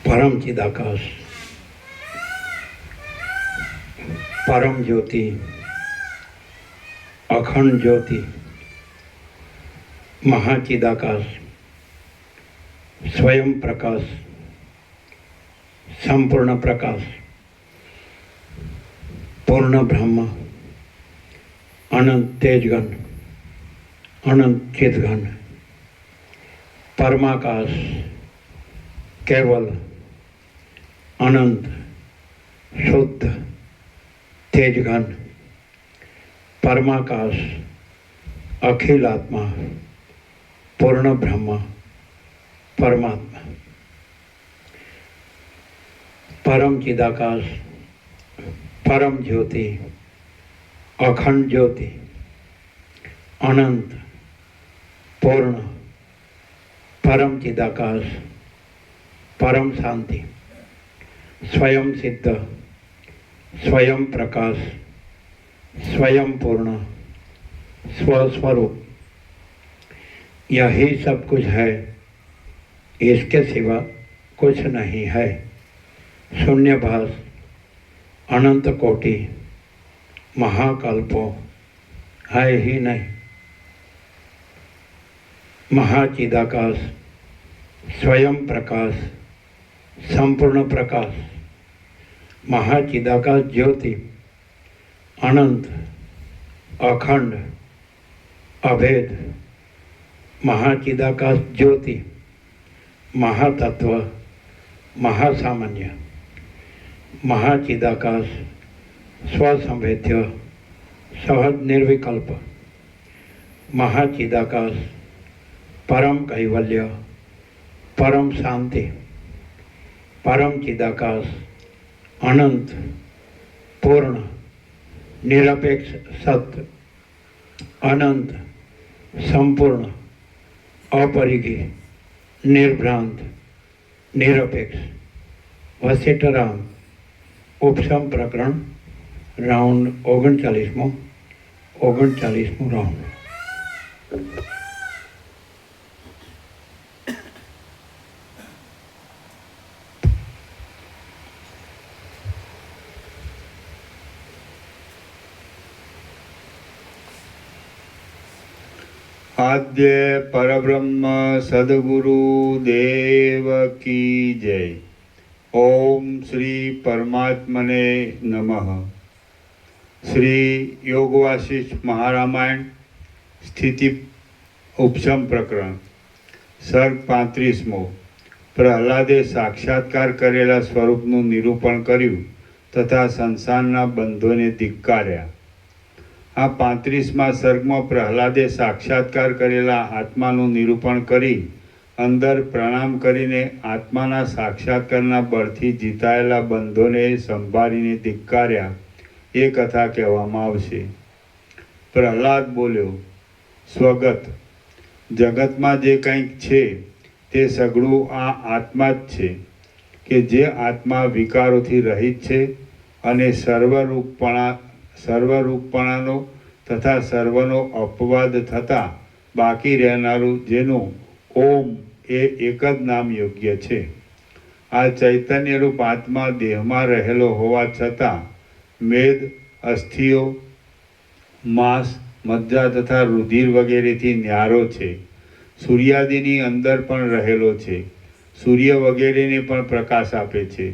परम चिदाकाश, परम ज्योति, अखंड ज्योति, महाचिदाकाश, स्वयं प्रकाश, संपूर्ण प्रकाश, पूर्ण ब्रह्म, अनंत तेजगण, अनंत चितगण, परमाकाश, केवल अनंत शुद्ध तेजगण, परमाकाश, अखिल आत्मा, पूर्ण ब्रह्म, परमात्मा, परम चिदाकाश, परम ज्योति, अखंड ज्योति, अनंत पूर्ण, परम चिदाकाश, परम शांति, स्वयं सिद्ध, स्वयं प्रकाश, स्वयं पूर्ण, स्वस्वरूप, यही सब कुछ है, इसके सिवा कुछ नहीं है। शून्यभास, अनंत कोटि, महाकल्पो है ही नहीं। महाचिदाकाश, स्वयं प्रकाश, संपूर्ण प्रकाश, महाचिदाकाश ज्योति, अनंत, अखंड, अभेद, महाचिदाकाश ज्योति, महातत्व, महासामान्य, महाचिदाकाश, स्वसंवेद्य, सहज निर्विकल्प, महाचिदाकाश, परम कैवल्य, परम शांति, परम चिदाकाश, अनंत पूर्ण, निरपेक्ष सत्य, अनंत संपूर्ण, अपरिघी, निर्भ्रांत, निरपेक्ष। वशिष्ठराम उपशम प्रकरण राउंड 39मो राउंड। आद्य परब्रह्म सद्गुरु देव की जय। ओम श्री परमात्मने नमः। श्री योग वासिष्ठ महारामायण स्थिति उपशम प्रकरण सर्ग 35मो। प्रहलादे साक्षात्कार करेला स्वरूपનું નિરૂપણ કર્યું તથા સંસારના બંધોને ધિક્કાર્યા। આ 35મા સર્ગમાં પ્રહલાદે સાક્ષાત્કાર કરેલા આત્માનું નિરૂપણ કરી અંદર પ્રણામ કરીને આત્માના સાક્ષાત્કારના બળથી જીતાયેલા બંધોને સંભાળીને ધિક્કાર્યા એ કથા કહેવામાં આવશે। પ્રહલાદ બોલ્યો, સ્વગત, જગતમાં જે કંઈક છે તે સઘળું આ આત્મા જ છે કે જે આત્મા વિકારોથી રહિત છે અને સર્વરૂપપણાનો તથા સર્વનો અપવાદ થતાં બાકી રહેનારું જેનું ઓમ એ એક જ નામ યોગ્ય છે। આ ચૈતન્યરૂપ આત્મા દેહમાં રહેલો હોવા છતાં મેદ, અસ્થિઓ, માંસ, મજ્જા તથા રુધિર વગેરેથી ન્યારો છે। સૂર્યાદિની અંદર પણ રહેલો છે, સૂર્ય વગેરેને પણ પ્રકાશ આપે છે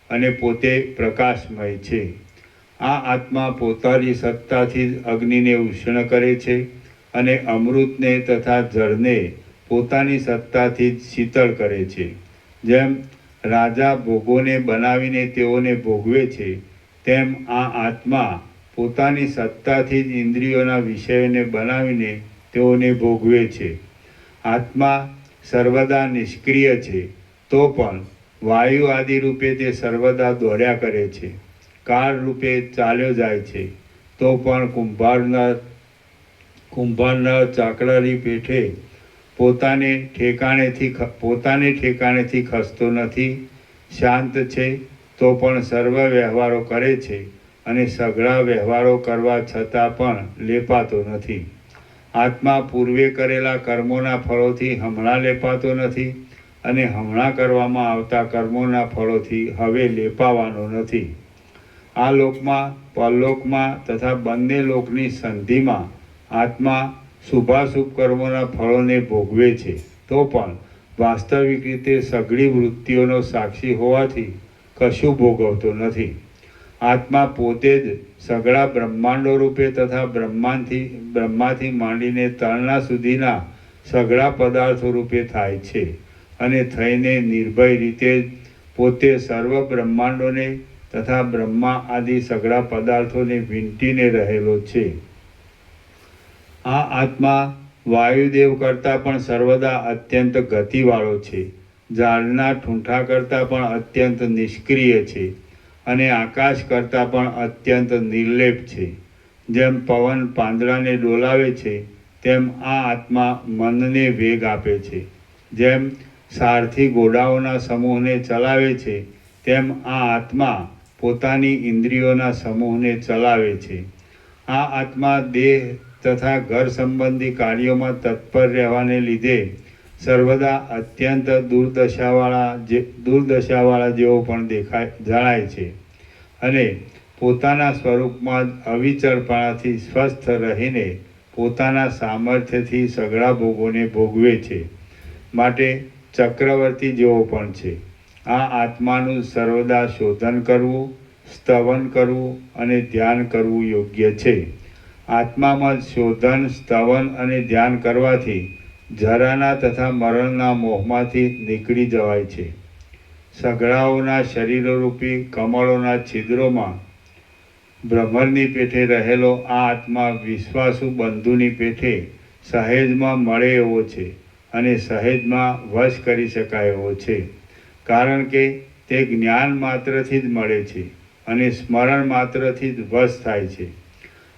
અને પોતે પ્રકાશમય છે। આ આત્મા પોતાની સત્તાથી જ અગ્નિને ઉષ્ણ કરે છે અને અમૃતને તથા જળને પોતાની સત્તાથી જ શીતળ કરે છે। જેમ રાજા ભોગોને બનાવીને તેઓને ભોગવે છે, તેમ આ આત્મા પોતાની સત્તાથી જ ઇન્દ્રિયોના વિષયોને બનાવીને તેઓને ભોગવે છે। આત્મા સર્વદા નિષ્ક્રિય છે, તો પણ વાયુ આદિ રૂપે તે સર્વદા દોડ્યા કરે છે। કાળ રૂપે ચાલ્યો જાય છે, તો પણ કુંભારના ચાકડાની પેઠે પોતાને ઠેકાણેથી ખસતો નથી। શાંત છે, તો પણ સર્વ વ્યવહારો કરે છે અને સઘળા વ્યવહારો કરવા છતાં પણ લેપાતો નથી। આત્મા પૂર્વે કરેલા કર્મોના ફળોથી હમણાં લેપાતો નથી અને હમણાં કરવામાં આવતા કર્મોના ફળોથી હવે લેપાવાનો નથી. આ લોકમાં, પરલોકમાં તથા બંને લોકની સંધિમાં આત્મા શુભાશુભ કર્મોના ફળોને ભોગવે છે, તો પણ વાસ્તવિક રીતે સઘળી વૃત્તિઓનો સાક્ષી હોવાથી કશું ભોગવતો નથી. આત્મા પોતે જ સઘળા બ્રહ્માંડો રૂપે તથા બ્રહ્માથી માંડીને તળના સુધીના સઘળા પદાર્થો રૂપે થાય છે અને થઈને નિર્ભય રીતે જ પોતે સર્વ બ્રહ્માંડોને તથા બ્રહ્મા આદિ સઘળા પદાર્થોને વીંટીને રહેલો છે. આ આત્મા વાયુદેવ કરતાં પણ સર્વદા અત્યંત ગતિવાળો છે, ઝાડના ઠૂંઠા કરતાં પણ અત્યંત નિષ્ક્રિય છે અને આકાશ કરતાં પણ અત્યંત નિર્લેપ છે. જેમ પવન પાંદડાને ડોલાવે છે તેમ આ આત્મા મનને વેગ આપે છે. જેમ સારથી ઘોડાઓના સમૂહને ચલાવે છે તેમ આ આત્મા પોતાની ઇન્દ્રિયોના સમૂહને ચલાવે છે. આ આત્મા દેહ તથા ઘર સંબંધી કાર્યોમાં તત્પર રહેવાને લીધે સર્વદા અત્યંત દુર્દશાવાળા જેવો પણ જણાય છે અને પોતાના સ્વરૂપમાં જ અવિચળપણાથી સ્વસ્થ રહીને પોતાના સામર્થ્યથી સઘળા ભોગોને ભોગવે છે, માટે ચક્રવર્તી જેવો પણ છે. આ આત્માનું સર્વદા શોધન કરવું, સ્તવન કરવું અને ધ્યાન કરવું યોગ્ય છે. આત્મામાં જ શોધન, સ્તવન અને ધ્યાન કરવાથી જરાના તથા મરણના મોહમાંથી નીકળી જવાય છે. સઘળાઓના શરીરરૂપી કમળોના છિદ્રોમાં ભ્રમરની પેઠે રહેલો આ આત્મા વિશ્વાસુ બંધુની પેઠે સહેજમાં મળે એવો છે અને સહેજમાં વશ કરી શકાય એવો છે, કારણ કે તે જ્ઞાન માત્રથી જ મળે છે અને સ્મરણ માત્રથી જ વશ થાય છે.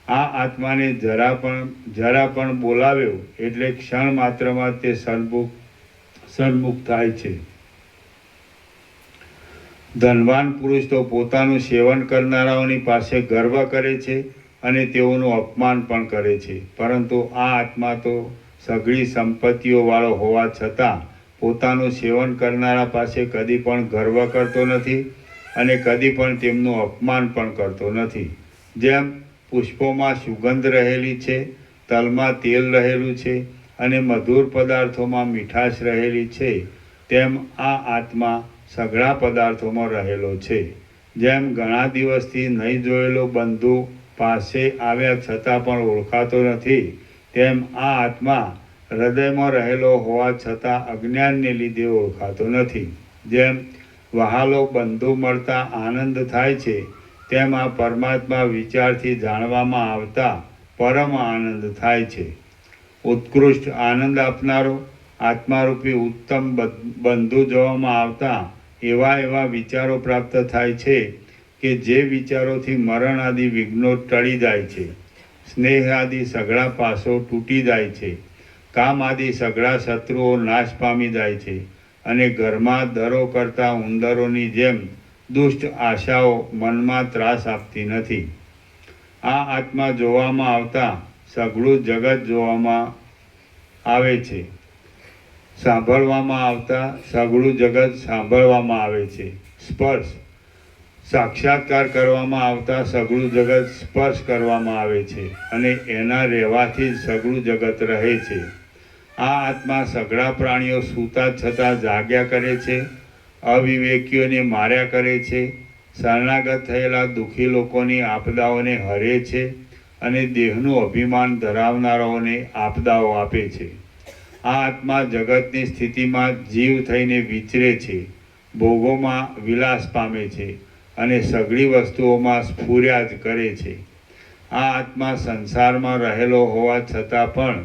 આ આત્માને જરા પણ બોલાવ્યો એટલે ક્ષણ માત્રમાં તે સન્મુખ થાય છે. ધનવાન પુરુષ તો પોતાનું સેવન કરનારાઓની પાસે ગર્વ કરે છે અને તેઓનું અપમાન પણ કરે છે, પરંતુ આ આત્મા તો સઘળી સંપત્તિઓ વાળો હોવા છતાં પોતાનું સેવન કરનારા પાસે કદી પણ ગર્વ કરતો નથી અને કદી પણ તેમનું અપમાન પણ કરતો નથી. જેમ પુષ્પોમાં સુગંધ રહેલી છે, તલમાં તેલ રહેલું છે અને મધુર પદાર્થોમાં મીઠાશ રહેલી છે, તેમ આ આત્મા સઘળા પદાર્થોમાં રહેલો છે. જેમ ઘણા દિવસથી નહીં જોયેલો બંધુ પાસે આવ્યા છતાં પણ ઓળખાતો નથી, તેમ આ આત્મા હૃદયમાં રહેલો હોવા છતાં અજ્ઞાનને લીધે ઓળખાતો નથી. જેમ વહાલો બંધુ મળતા આનંદ થાય છે, તેમ આ પરમાત્મા વિચારથી જાણવામાં આવતા પરમ આનંદ થાય છે. ઉત્કૃષ્ટ આનંદ આપનારો આત્મારૂપી ઉત્તમ બંધુ જોવામાં આવતા એવા વિચારો પ્રાપ્ત થાય છે કે જે વિચારોથી મરણ આદિ વિઘ્નો ટળી જાય છે, સ્નેહ આદિ સઘળા પાસો તૂટી જાય છે, કામ આદિ સઘળા શત્રુઓ નાશ પામી જાય છે અને ઘરમાં દરો કરતા ઉંદરોની જેમ દુષ્ટ આશાઓ મનમાં ત્રાસ આપતી નથી. આ આત્મા જોવામાં આવતા સઘળું જગત જોવામાં આવે છે, સાંભળવામાં આવતા સઘળું જગત સાંભળવામાં આવે છે. સ્પર્શ સાક્ષાત્કાર કરવામાં આવતા સઘળું જગત સ્પર્શ કરવામાં આવે છે અને એના રહેવાથી જ સઘળું જગત રહે છે. આ આત્મા સઘળા પ્રાણીઓ સૂતા છતાં જાગ્યા કરે છે, અવિવેકીઓને માર્યા કરે છે, શરણાગત થયેલા દુઃખી લોકોની આપદાઓને હરે છે અને દેહનું અભિમાન ધરાવનારાઓને આપદાઓ આપે છે. આ આત્મા જગતની સ્થિતિમાં જીવ થઈને વિચરે છે, ભોગોમાં વિલાસ પામે છે અને સઘળી વસ્તુઓમાં સ્ફુર્યા જ કરે છે. આ આત્મા સંસારમાં રહેલો હોવા છતાં પણ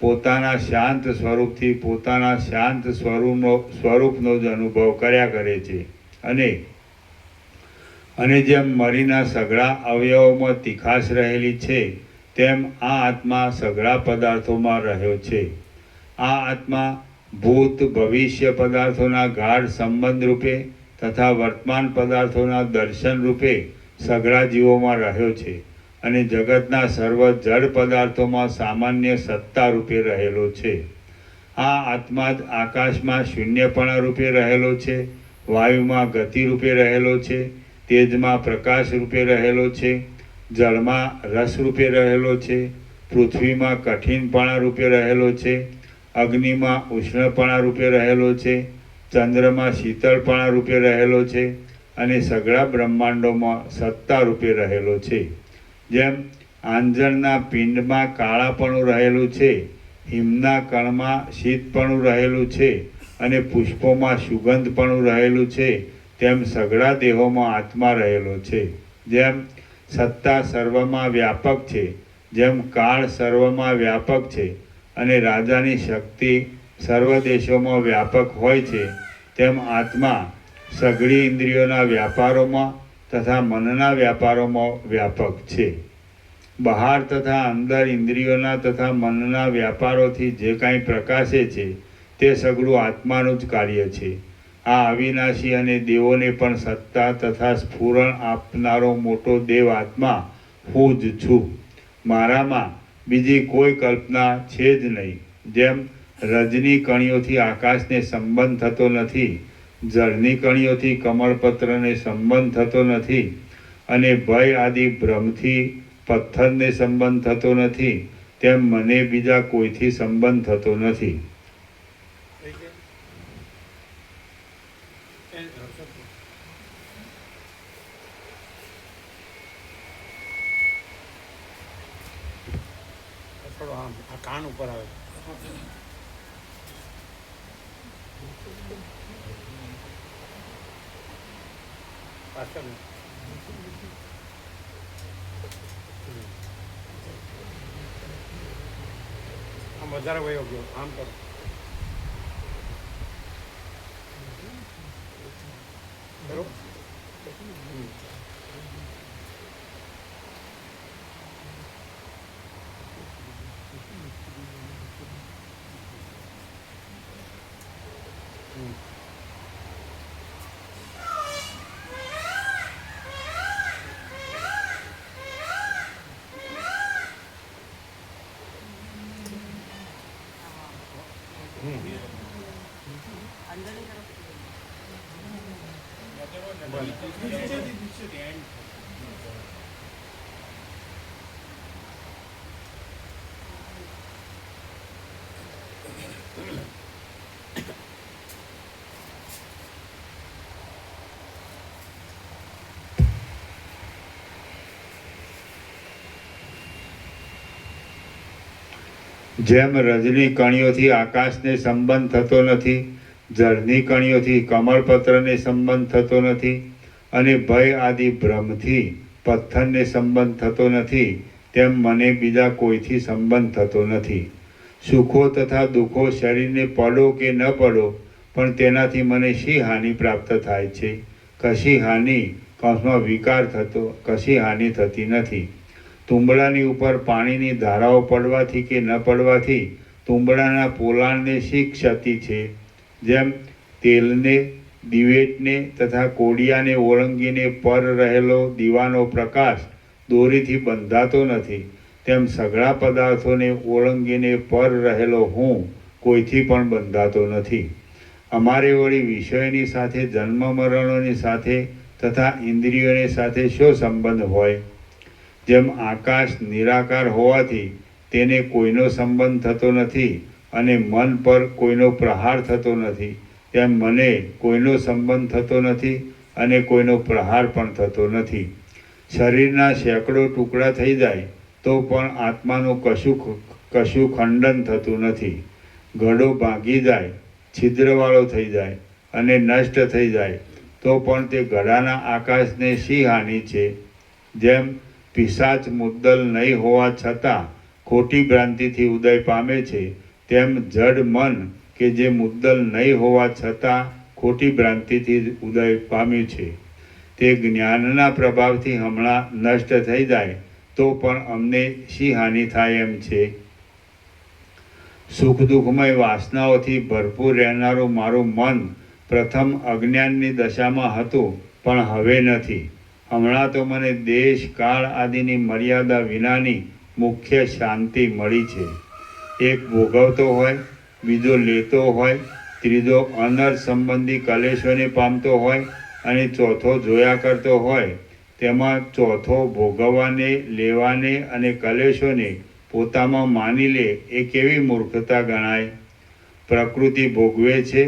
પોતાના શાંત સ્વરૂપથી પોતાના શાંત સ્વરૂપનો જ અનુભવ કર્યા કરે છે અને જેમ મરીના સઘળા અવયવોમાં તીખાશ રહેલી છે, તેમ આ આત્મા સઘળા પદાર્થોમાં રહ્યો છે. આ આત્મા ભૂત ભવિષ્ય પદાર્થોના ગાઢ સંબંધ રૂપે તથા વર્તમાન પદાર્થોના દર્શન રૂપે સઘળા જીવોમાં રહ્યો છે અને જગતના સર્વ જડ પદાર્થોમાં સામાન્ય સત્તા રૂપે રહેલો છે. આ આત્મા જ આકાશમાં શૂન્યપણા રૂપે રહેલો છે, વાયુમાં ગતિ રૂપે રહેલો છે, તેજમાં પ્રકાશ રૂપે રહેલો છે, જળમાં રસ રૂપે રહેલો છે, પૃથ્વીમાં કઠિનપણા રૂપે રહેલો છે, અગ્નિમાં ઉષ્ણપણા રૂપે રહેલો છે, ચંદ્રમાં શીતળપણા રૂપે રહેલો છે અને સઘળા બ્રહ્માંડોમાં સત્તા રૂપે રહેલો છે. જેમ આંજણના પિંડમાં કાળાપણું રહેલું છે, હિમના કણમાં શીતપણું રહેલું છે અને પુષ્પોમાં સુગંધપણું રહેલું છે, તેમ સઘળા દેહોમાં આત્મા રહેલો છે. જેમ સત્તા સર્વમાં વ્યાપક છે, જેમ કાળ સર્વમાં વ્યાપક છે અને રાજાની શક્તિ સર્વ દેશોમાં વ્યાપક હોય છે, તેમ આત્મા સઘળી ઇન્દ્રિયોના વ્યાપારોમાં તથા મનના વ્યાપારોમાં વ્યાપક છે. બહાર તથા અંદર ઇન્દ્રિયોના તથા મનના વ્યાપારોથી જે કાંઈ પ્રકાશે છે તે સઘળું આત્માનું જ કાર્ય છે. આ અવિનાશી અને દેવોને પણ સત્તા તથા સ્ફુરણ આપનારો મોટો દેવ આત્મા હું જ છું. મારામાં બીજી કોઈ કલ્પના છે જ નહીં. જેમ રજની કણીઓથી આકાશને સંબંધ થતો નથી, જળની કણીઓથી કમળપત્રને સંબંધ થતો નથી અને ભય આદિ ભ્રમથી પથ્થરને સંબંધ થતો નથી, તેમ મને બીજા કોઈથી સંબંધ થતો નથી. કાન ઉપર આવે પાછળ આમ વધારે વયો ગયો, આમ કરો. બરોબર. જેમ રજની કણીઓથી આકાશને સંબંધ થતો નથી, જળની કણીઓથી કમળપત્રને સંબંધ થતો નથી અને ભય આદિ ભ્રમથી પથ્થરને સંબંધ થતો નથી, તેમ મને બીજા કોઈથી સંબંધ થતો નથી. સુખો તથા દુઃખો શરીરને પડો કે ન પડો, પણ તેનાથી મને શી હાનિ પ્રાપ્ત થાય છે? કશી હાનિ કૌંસમાં વિકાર થતો કશી હાનિ થતી નથી. તુંબડાની ઉપર પાણીની ધારાઓ પડવાથી કે ન પડવાથી તુંબડાના પોલાણને શી ક્ષતિ છે? જેમ તેલને, દિવેટને તથા કોડિયાને ઓળંગીને પર રહેલો દીવાનો પ્રકાશ દોરીથી બંધાતો નથી, તેમ સઘળા પદાર્થોને ઓળંગીને પર રહેલો હું કોઈથી પણ બંધાતો નથી. અમારે વળી વિષયોની સાથે જન્મ મરણોની સાથે તથા ઇન્દ્રિયોની સાથે શો સંબંધ હોય? જેમ આકાશ નિરાકાર હોવાથી તેને કોઈનો સંબંધ થતો નથી અને મન પર કોઈનો પ્રહાર થતો નથી, તેમ મને કોઈનો સંબંધ થતો નથી અને કોઈનો પ્રહાર પણ થતો નથી. શરીરના સેંકડો ટુકડા થઈ જાય તો પણ આત્માનું કશું ખંડન થતું નથી. ઘડો ભાંગી જાય, છિદ્રવાળો થઈ જાય અને નષ્ટ થઈ જાય તો પણ તે ઘડાના આકાશને શી હાનિ છે? જેમ પિશાચ મુદ્દલ નહીં હોવા છતાં ખોટી ભ્રાંતિથી ઉદય પામે છે, તેમ જડ મન કે જે મુદ્દલ નહીં હોવા છતાં ખોટી ભ્રાંતિથી ઉદય પામ્યું છે, તે જ્ઞાનના પ્રભાવથી હમણાં નષ્ટ થઈ જાય તો પણ અમને શી હાનિ થાય એમ છે? સુખ દુઃખમય વાસનાઓથી ભરપૂર રહેનારું મારું મન પ્રથમ અજ્ઞાનની દશામાં હતું, પણ હવે નથી. હમણાં તો મને દેશ કાળ આદિની મર્યાદા વિનાની મુખ્ય શાંતિ મળી છે. એક ભોગવતો હોય બીજો લેતો હોય, ત્રીજો અનર્થ સંબંધી કલેશોને પામતો હોય અને ચોથો જોયા કરતો હોય, તેમાં ચોથો ભોગવવાને, લેવાને અને કલેશોને પોતામાં માની લે એ કેવી મૂર્ખતા ગણાય? પ્રકૃતિ ભોગવે છે,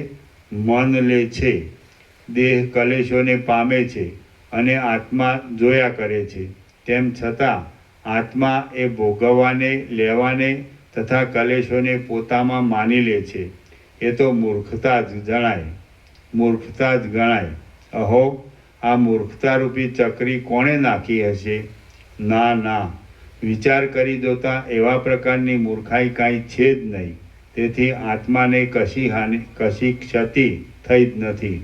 મન લે છે, દેહ કલેશોને પામે છે અને આત્મા જોયા કરે છે. તેમ છતાં આત્મા એ ભોગવવાને, લેવાને તથા કલેશોને પોતામાં માની લે છે. એ તો મૂર્ખતા જ જણાય, મૂર્ખતા જ ગણાય. અહો, આ મૂર્ખતારૂપી ચકરી કોણે નાખી હશે? ના ના, વિચાર કરી જોતા એવા પ્રકારની મૂર્ખાઈ કાંઈ છે જ નહીં. તેથી આત્માને કશી ક્ષતિ થઈ જ નથી.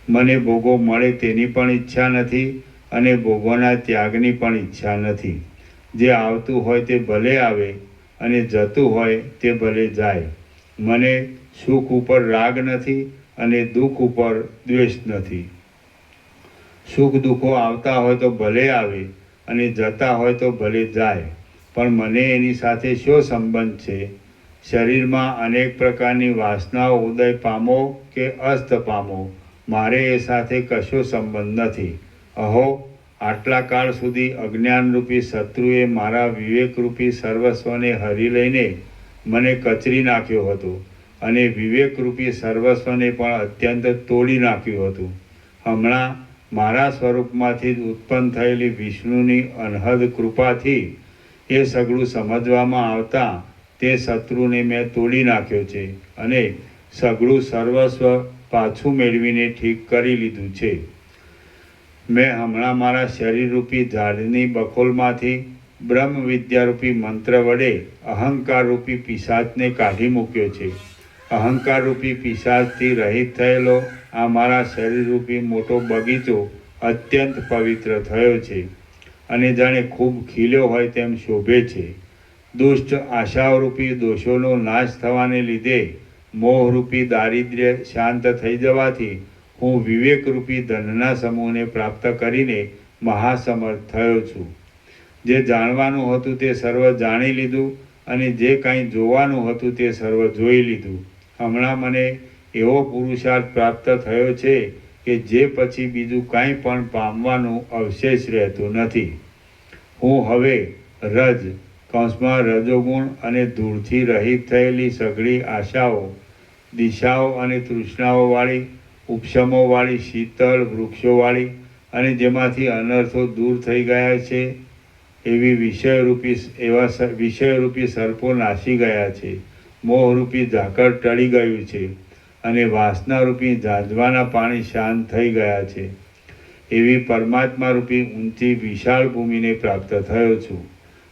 મને ભોગો મળે તેની પણ ઈચ્છા નથી અને ભોગોના ત્યાગની પણ ઈચ્છા નથી. જે આવતું હોય તે ભલે આવે અને જતું હોય તે ભલે જાય. મને સુખ ઉપર રાગ નથી અને દુઃખ ઉપર દ્વેષ નથી. સુખ દુઃખો આવતા હોય તો ભલે આવે અને જતા હોય તો ભલે જાય, પણ મને એની સાથે શો સંબંધ છે? શરીરમાં અનેક પ્રકારની વાસનાઓ ઉદય પામો કે અસ્ત પામો, મારે એ સાથે કશો સંબંધ નથી. અહો, આટલા કાળ સુધી અજ્ઞાનરૂપી શત્રુએ મારા વિવેકરૂપી સર્વસ્વને હરી લઈને મને કચરી નાખ્યો હતો અને વિવેકરૂપી સર્વસ્વને પણ અત્યંત તોડી નાખ્યું હતું. હમણાં મારા સ્વરૂપમાંથી જ ઉત્પન્ન થયેલી વિષ્ણુની અનહદ કૃપાથી એ સગળું સમજવામાં આવતા તે શત્રુને મેં તોડી નાખ્યો છે અને સગળું સર્વસ્વ પાછું મેળવીને ઠીક કરી લીધું છે. મેં હમણાં મારા શરીરરૂપી ઝાડની બખોલમાંથી બ્રહ્મ વિદ્યારૂપી મંત્ર વડે અહંકારરૂપી પિશાચને કાઢી મૂક્યો છે. અહંકારરૂપી પિશાચથી રહિત થયેલો આ મારા શરીરરૂપી મોટો બગીચો અત્યંત પવિત્ર થયો છે અને જાણે ખૂબ ખીલ્યો હોય તેમ શોભે છે. દુષ્ટ આશાઓરૂપી દોષોનો નાશ થવાને લીધે મોહરૂપી દારિદ્ર્ય શાંત થઈ જવાથી હું વિવેકરૂપી ધનના સમૂહને પ્રાપ્ત કરીને મહાસમર્થ થયો છું. જે જાણવાનું હતું તે સર્વ જાણી લીધું અને જે કાંઈ જોવાનું હતું તે સર્વ જોઈ લીધું. હમણાં મને એવો પુરુષાર્થ પ્રાપ્ત થયો છે કે જે પછી બીજું કાંઈ પણ પામવાનું અવશેષ રહેતું નથી. હું હવે રજોગુણ અને ધૂળથી રહિત થયેલી સઘળી આશાઓ, દિશાઓ અને તૃષ્ણાઓવાળી, ઉપશમોવાળી, શીતળ વૃક્ષોવાળી અને જેમાંથી અનર્થો દૂર થઈ ગયા છે એવા વિષયરૂપી સર્પો નાસી ગયા છે. મોહરૂપી ઝાકળ ટળી ગયું છે અને વાસનારૂપી ઝાંઝવાના પાણી શાંત થઈ ગયા છે. એવી પરમાત્મારૂપી ઊંચી વિશાળ ભૂમિને પ્રાપ્ત થયો છું.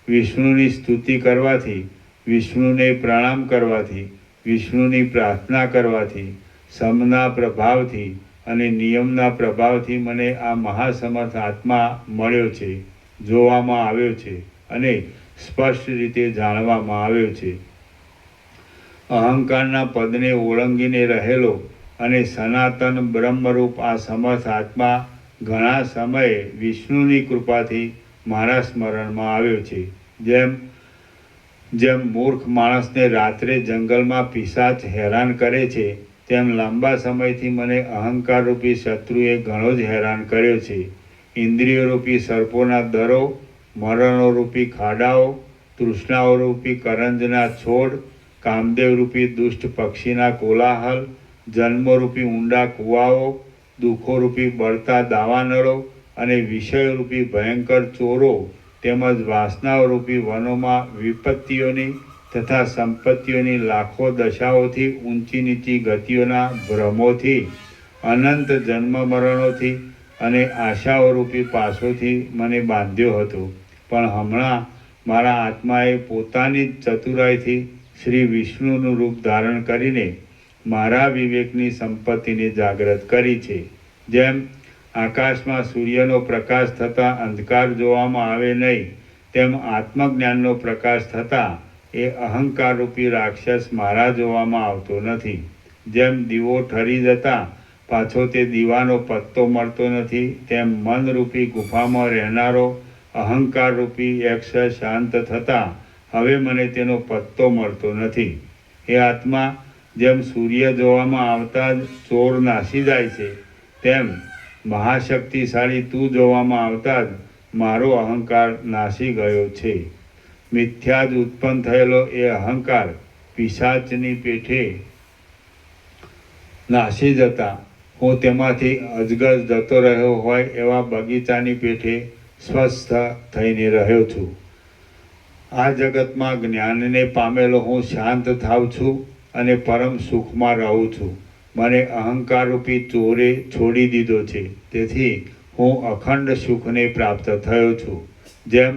વિષ્ણુની સ્તુતિ કરવાથી, વિષ્ણુને પ્રણામ કરવાથી, વિષ્ણુની પ્રાર્થના કરવાથી, સમના પ્રભાવથી અને નિયમના પ્રભાવથી મને આ મહાસમર્થ આત્મા મળ્યો છે, જોવામાં આવ્યો છે અને સ્પષ્ટ રીતે જાણવામાં આવ્યો છે. અહંકારના પદને ઓળંગીને રહેલો અને સનાતન બ્રહ્મરૂપ આ સમર્થ આત્મા ઘણા સમયે વિષ્ણુની કૃપાથી મારા સ્મરણમાં આવ્યો છે. જેમ મૂર્ખ માણસને રાત્રે જંગલમાં પિશાચ હેરાન કરે છે, તેમ લાંબા સમયથી મને અહંકારરૂપી શત્રુએ ઘણો જ હેરાન કર્યો છે. ઇન્દ્રિયોરૂપી સર્પોના દરો, મરણોરૂપી ખાડાઓ, તૃષ્ણાઓરૂપી કરંજના છોડ, કામદેવરૂપી દુષ્ટ પક્ષીના કોલાહલ, જન્મરૂપી ઊંડા કૂવાઓ, દુઃખોરૂપી બળતા દાવાનળો અને વિષયરૂપી ભયંકર ચોરો તેમજ વાસનાઓરૂપી વનોમાં વિપત્તિઓની તથા સંપત્તિઓની લાખો દશાઓથી, ઊંચી નીચી ગતિઓના ભ્રમોથી, અનંત જન્મ મરણોથી અને આશાઓરૂપી પાસોથી મને બાંધ્યો હતો. પણ હમણાં મારા આત્માએ પોતાની જ ચતુરાઈથી શ્રી વિષ્ણુનું રૂપ ધારણ કરીને મારા વિવેકની સંપત્તિને જાગૃત કરી છે. જેમ આકાશમાં સૂર્યનો પ્રકાશ થતાં અંધકાર જોવામાં આવે નહીં, તેમ આત્મજ્ઞાનનો પ્રકાશ થતાં એ અહંકારરૂપી રાક્ષસ મારા જોવામાં આવતો નથી. જેમ દીવો ઠરી જતાં પાછો તે દીવાનો પત્તો મળતો નથી, તેમ મનરૂપી ગુફામાં રહેનારો અહંકારરૂપી યક્ષ શાંત થતાં હવે મને તેનો પત્તો મળતો નથી. એ આત્મા, જેમ સૂર્ય જોવામાં આવતા જ ચોર નાસી જાય છે, તેમ મહાશક્તિશાળી તું જોવામાં આવતા જ મારો અહંકાર નાસી ગયો છે. મિથ્યા જ ઉત્પન્ન થયેલો એ અહંકાર પિશાચની પેઠે નાસી જતા હું તેમાંથી અજગર જતો રહ્યો હોય એવા બગીચાની પેઠે સ્વસ્થ થઈને રહ્યો છું. આ જગતમાં જ્ઞાનને પામેલો હું શાંત થાવ છું અને પરમ સુખમાં રહું છું. મને અહંકારરૂપી ચોરે છોડી દીધો છે, તેથી હું અખંડ સુખને પ્રાપ્ત થયો છું. જેમ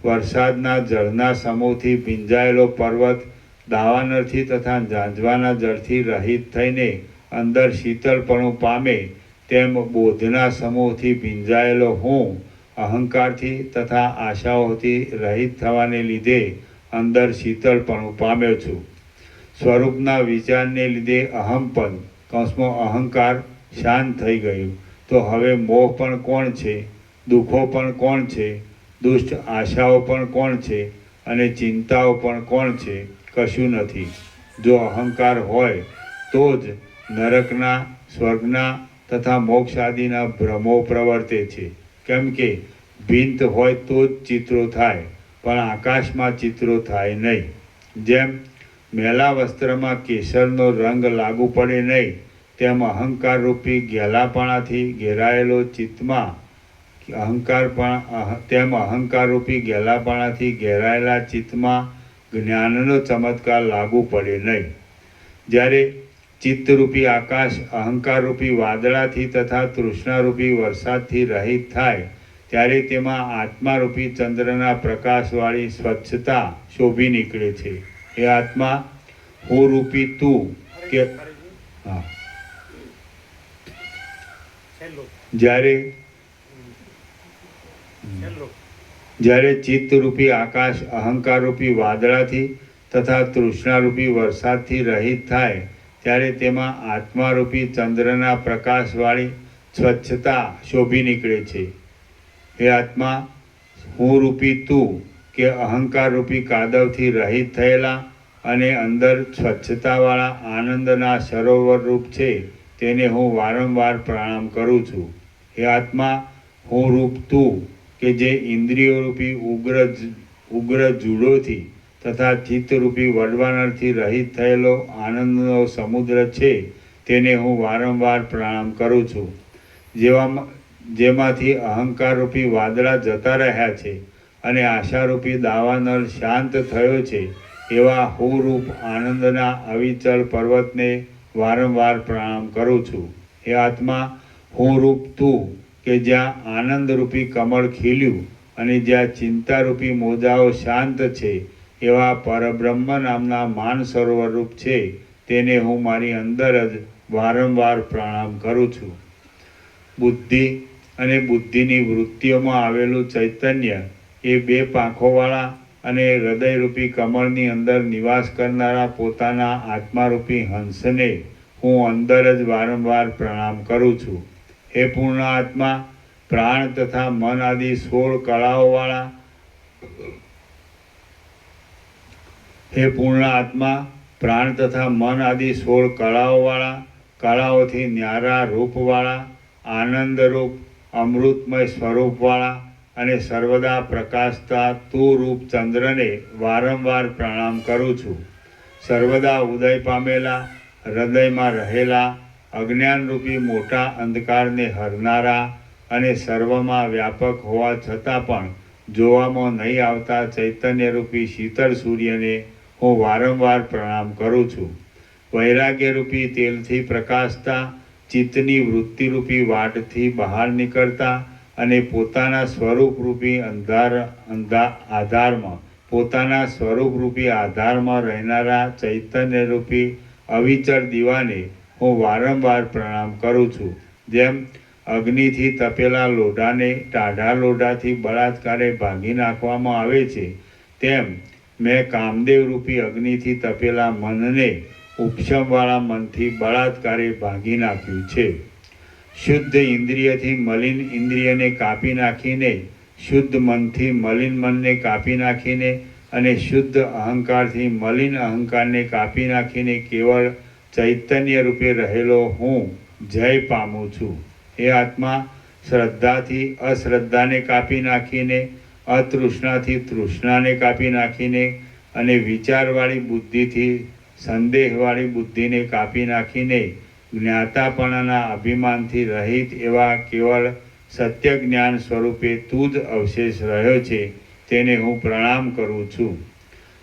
વરસાદના જળના સમૂહથી ભીંજાયેલો પર્વત દાવાનળથી તથા ઝાંઝવાના જળથી રહિત થઈને અંદર શીતળપણું પામે, તેમ બોધના સમૂહથી ભીંજાયેલો હું અહંકારથી તથા આશાઓથી રહિત થવાને લીધે અંદર શીતળપણું પામ્યો છું. સ્વરૂપના વિચારને લીધે અહમપદ કૌંસમાં અહંકાર શાંત થઈ ગયું. તો હવે મોહ પણ કોણ છે, દુઃખો પણ કોણ છે, દુષ્ટ આશાઓ પણ કોણ છે અને ચિંતાઓ પણ કોણ છે? કશું નથી. જો અહંકાર હોય તો જ નરકના, સ્વર્ગના તથા મોક્ષ આદિના ભ્રમો પ્રવર્તે છે. કેમ કે ભીંત હોય તો જ ચિત્રો થાય, પણ આકાશમાં ચિત્રો થાય નહીં. જેમ મેલા વસ્ત્રમાં કેસરનો રંગ લાગુ પડે નહીં, તેમ અહંકારરૂપી ઘેલાપણાથી ઘેરાયેલો ચિત્તમાં અહંકારરૂપી ઘેલાપણાથી ઘેરાયેલા ચિત્તમાં જ્ઞાનનો ચમત્કાર લાગુ પડે નહીં. જ્યારે ચિત્તરૂપી આકાશ અહંકારરૂપી વાદળાથી તથા તૃષ્ણારૂપી વરસાદથી રહિત થાય, ત્યારે તેમાં આત્મારૂપી ચંદ્રના પ્રકાશવાળી સ્વચ્છતા શોભી નીકળે છે. એ આત્મા હું રૂપી તું કે હા જ્યારે ચિત્તરૂપી આકાશ અહંકારરૂપી વાદળાથી તથા તૃષ્ણારૂપી વરસાદથી રહિત થાય, ત્યારે તેમાં આત્મારૂપી ચંદ્રના પ્રકાશવાળી સ્વચ્છતા શોભી નીકળે છે. એ આત્મા હું રૂપી તું કે અહંકારરૂપી કાદવથી રહિત થયેલા અને અંદર સ્વચ્છતાવાળા આનંદના સરોવર રૂપ છે, તેને હું વારંવાર પ્રણામ કરું છું. એ આત્મા હું રૂપ તું કે જે ઇન્દ્રિયોરૂપી ઉગ્ર જૂડોથી તથા ચિત્તરૂપી વડવાનળથી રહિત થયેલો આનંદનો સમુદ્ર છે, તેને હું વારંવાર પ્રણામ કરું છું. જેમાંથી અહંકારરૂપી વાદળા જતા રહ્યા છે અને આશારૂપી દાવાનળ શાંત થયો છે, એવા હું રૂપ આનંદના અવિચળ પર્વતને વારંવાર પ્રણામ કરું છું. એ આત્મા હું રૂપ તું કે જ્યાં આનંદરૂપી કમળ ખીલ્યું અને જ્યાં ચિંતારૂપી મોજાઓ શાંત છે, એવા પરબ્રહ્મ નામના માન સરોવર રૂપ છે, તેને હું મારી અંદર જ વારંવાર પ્રણામ કરું છું. બુદ્ધિ અને બુદ્ધિની વૃત્તિઓમાં આવેલું ચૈતન્ય એ બે પાંખોવાળા અને હૃદયરૂપી કમળની અંદર નિવાસ કરનારા પોતાના આત્મારૂપી હંસને હું અંદર જ વારંવાર પ્રણામ કરું છું. હે પૂર્ણ આત્મા, પ્રાણ તથા મન આદિ 16 કળાઓવાળા હે પૂર્ણ આત્મા, પ્રાણ તથા મન આદિ 16 કળાઓવાળા, કળાઓથી ન્યારા રૂપવાળા, આનંદરૂપ અમૃતમય સ્વરૂપવાળા અને સર્વદા પ્રકાશતા તું રૂપ ચંદ્રને વારંવાર પ્રણામ કરું છું. સર્વદા ઉદય પામેલા, હૃદયમાં રહેલા, અજ્ઞાનરૂપી મોટા અંધકારને હરનારા અને સર્વમાં વ્યાપક હોવા છતાં પણ જોવામાં નહીં આવતા ચૈતન્યરૂપી શીતળ સૂર્યને હું વારંવાર પ્રણામ કરું છું. વૈરાગ્યરૂપી તેલથી પ્રકાશતા, ચિત્તની વૃત્તિરૂપી વાટથી બહાર નીકળતા અને પોતાના સ્વરૂપરૂપી આધારમાં રહેનારા ચૈતન્યરૂપી અવિચળ દીવાને હું વારંવાર પ્રણામ કરું છું. જેમ અગ્નિથી તપેલા લોઢાને ટાઢા લોઢાથી બળાત્કારે ભાંગી નાખવામાં આવે છે, તેમ મેં કામદેવરૂપી અગ્નિથી તપેલા મનને ઉપશમવાળા મનથી બળાત્કારે ભાંગી નાખ્યું છે. શુદ્ધ ઇન્દ્રિયથી મલિન ઇન્દ્રિયને કાપી નાખીને, શુદ્ધ મનથી મલિન મનને કાપી નાખીને અને શુદ્ધ અહંકારથી મલિન અહંકારને કાપી નાખીને કેવળ ચૈતન્ય રૂપે રહેલો હું જય પામું છું. એ આત્મા શ્રદ્ધાથી અશ્રદ્ધાને કાપી નાખીને, અતૃષ્ણાથી તૃષ્ણાને કાપી નાખીને અને વિચારવાળી બુદ્ધિથી સંદેહવાળી બુદ્ધિને કાપી નાખીને જ્ઞાતાપણાના અભિમાનથી રહિત એવા કેવળ સત્ય જ્ઞાન સ્વરૂપે તું જ અવશેષ રહ્યો છે. તેને હું પ્રણામ કરું છું.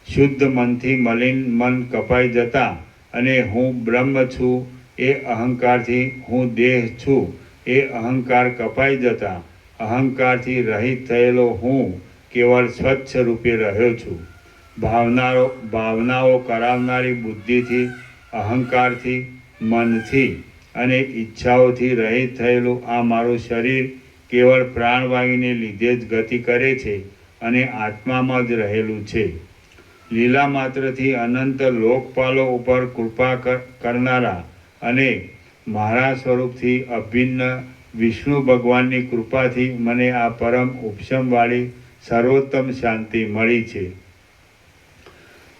શુદ્ધ મનથી મલિન મન કપાઈ જતા અને હું બ્રહ્મ છું એ અહંકારથી હું દેહ છું એ અહંકાર કપાઈ જતા અહંકારથી રહિત થયેલો હું કેવળ સ્વચ્છ રૂપે રહ્યો છું. ભાવનાઓ કરાવનારી બુદ્ધિથી, અહંકારથી, મનથી અને ઈચ્છાઓથી રહિત થયેલું આ મારું શરીર કેવળ પ્રાણવાયુને લીધે જ ગતિ કરે છે અને આત્મામાં જ રહેલું છે. લીલા માત્રથી અનંત લોકપાલો ઉપર કૃપા કરનારા અને મારા સ્વરૂપથી અભિન્ન વિષ્ણુ ભગવાનની કૃપાથી મને આ પરમ ઉપશમવાળી સર્વોત્તમ શાંતિ મળી છે.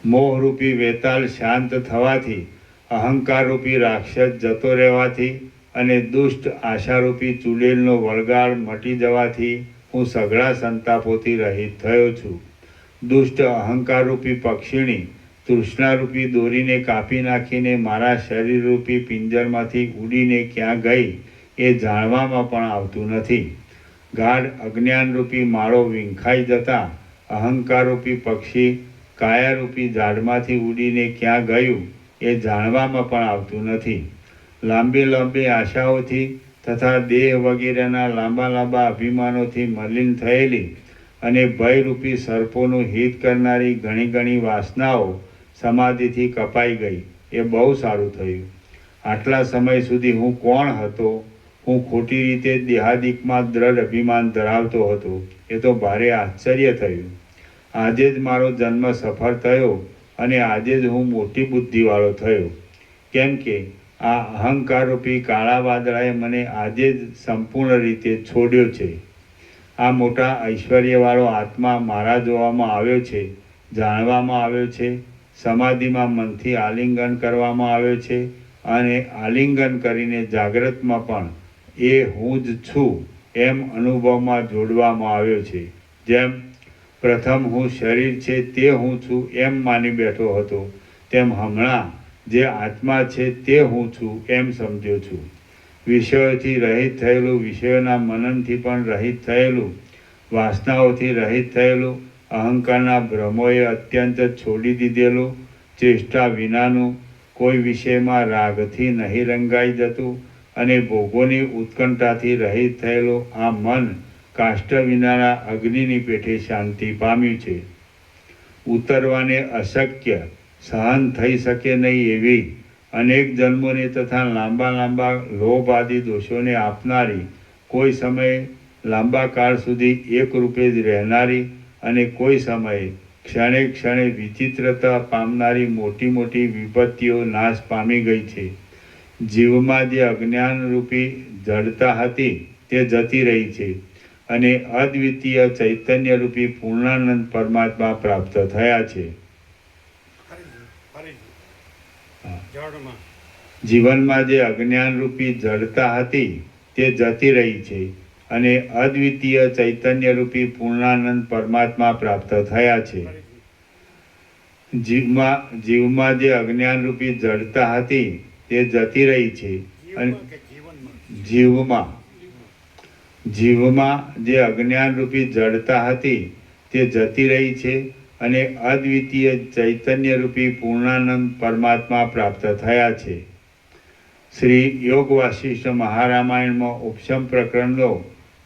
મોહરૂપી વેતાલ શાંત થવાથી, અહંકારરૂપી રાક્ષસ જતો રહેવાથી અને દુષ્ટ આશારૂપી ચુડેલનો વળગાળ મટી જવાથી હું સઘળા સંતાપોથી રહિત થયો છું. દુષ્ટ અહંકારરૂપી પક્ષીણી તૃષ્ણારૂપી દોરીને કાપી નાખીને મારા શરીરરૂપી પિંજરમાંથી ઉડીને ક્યાં ગઈ એ જાણવામાં પણ આવતું નથી. ગાઢ અજ્ઞાનરૂપી માળો વીંખાઈ જતાં અહંકારરૂપી પક્ષી કાયારૂપી ઝાડમાંથી ઉડીને ક્યાં ગયું એ જાણવામાં પણ આવતું નથી. લાંબી આશાઓથી તથા દેહ વગેરેના લાંબા અભિમાનોથી મલિન થયેલી અને ભયરૂપી સર્પોનું હિત કરનારી ઘણી વાસનાઓ સમાધિથી કપાઈ ગઈ. એ બહુ સારું થયું. આટલા સમય સુધી હું કોણ હતો? હું ખોટી રીતે દેહાદિકમાં દ્રઢ અભિમાન ધરાવતો હતો. એ તો ભારે આશ્ચર્ય થયું. આજે જ મારો જન્મ સફળ થયો અને આજે જ હું મોટી બુદ્ધિવાળો થયો. કેમ કે આ અહંકારરૂપી કાળા વાદળાએ મને આજે જ સંપૂર્ણ રીતે છોડ્યો છે. આ મોટા ઐશ્વર્યવાળો આત્મા મારા જોવામાં આવ્યો છે, જાણવામાં આવ્યો છે, સમાધિમાં મનથી આલિંગન કરવામાં આવ્યો છે અને આલિંગન કરીને જાગ્રતમાં પણ એ હું જ છું એમ અનુભવમાં જોડવામાં આવ્યો છે. જેમ પ્રથમ હું શરીર છે તે હું છું એમ માની બેઠો હતો, તેમ હમણાં જે આત્મા છે તે હું છું એમ સમજ્યો છું. વિષયોથી રહિત થયેલું, વિષયોના મનનથી પણ રહિત થયેલું, વાસનાઓથી રહિત થયેલું, અહંકારના ભ્રમોએ અત્યંત છોડી દીધેલું, ચેષ્ટા વિનાનું, કોઈ વિષયમાં રાગથી નહીં રંગાઈ જતું અને ભોગોની ઉત્કંઠાથી રહિત થયેલું આ મન કાષ્ઠ વિનાના અગ્નિની પેઠે શાંતિ પામ્યું છે. ઉતરવાને અશક્ય, સહન થઈ શકે નહીં એવી અનેક જન્મોને તથા લાંબા લોભ આદિ દોષોને આપનારી, કોઈ સમયે લાંબા કાળ સુધી એક રૂપે જ રહેનારી અને કોઈ સમયે ક્ષણે વિચિત્રતા પામનારી મોટી વિપત્તિઓ નાશ પામી ગઈ છે. જીવમાં જે અજ્ઞાનરૂપી જડતા હતી તે જતી રહી છે અને અદ્વિતીય ચૈતન્યરૂપી પૂર્ણાનંદ પરમાત્મા પ્રાપ્ત થયા છે. જીવનમાં જે અજ્ઞાનરૂપી જડતા હતી તે જતી રહી છે અને અદ્વિતીય ચૈતન્યરૂપી પૂર્ણાનંદ પરમાત્મા પ્રાપ્ત થયા છે. જીવમાં જે અજ્ઞાનરૂપી જડતા હતી તે જતી રહી છે અને જીવમાં જે અજ્ઞાનરૂપી જડતા હતી તે જતી રહી છે અને અદ્વિતીય ચૈતન્યરૂપી પૂર્ણાનંદ પરમાત્મા પ્રાપ્ત થયા છે. શ્રી યોગ વાસિષ્ઠ મહારામાયણમાં ઉપશમ પ્રકરણનો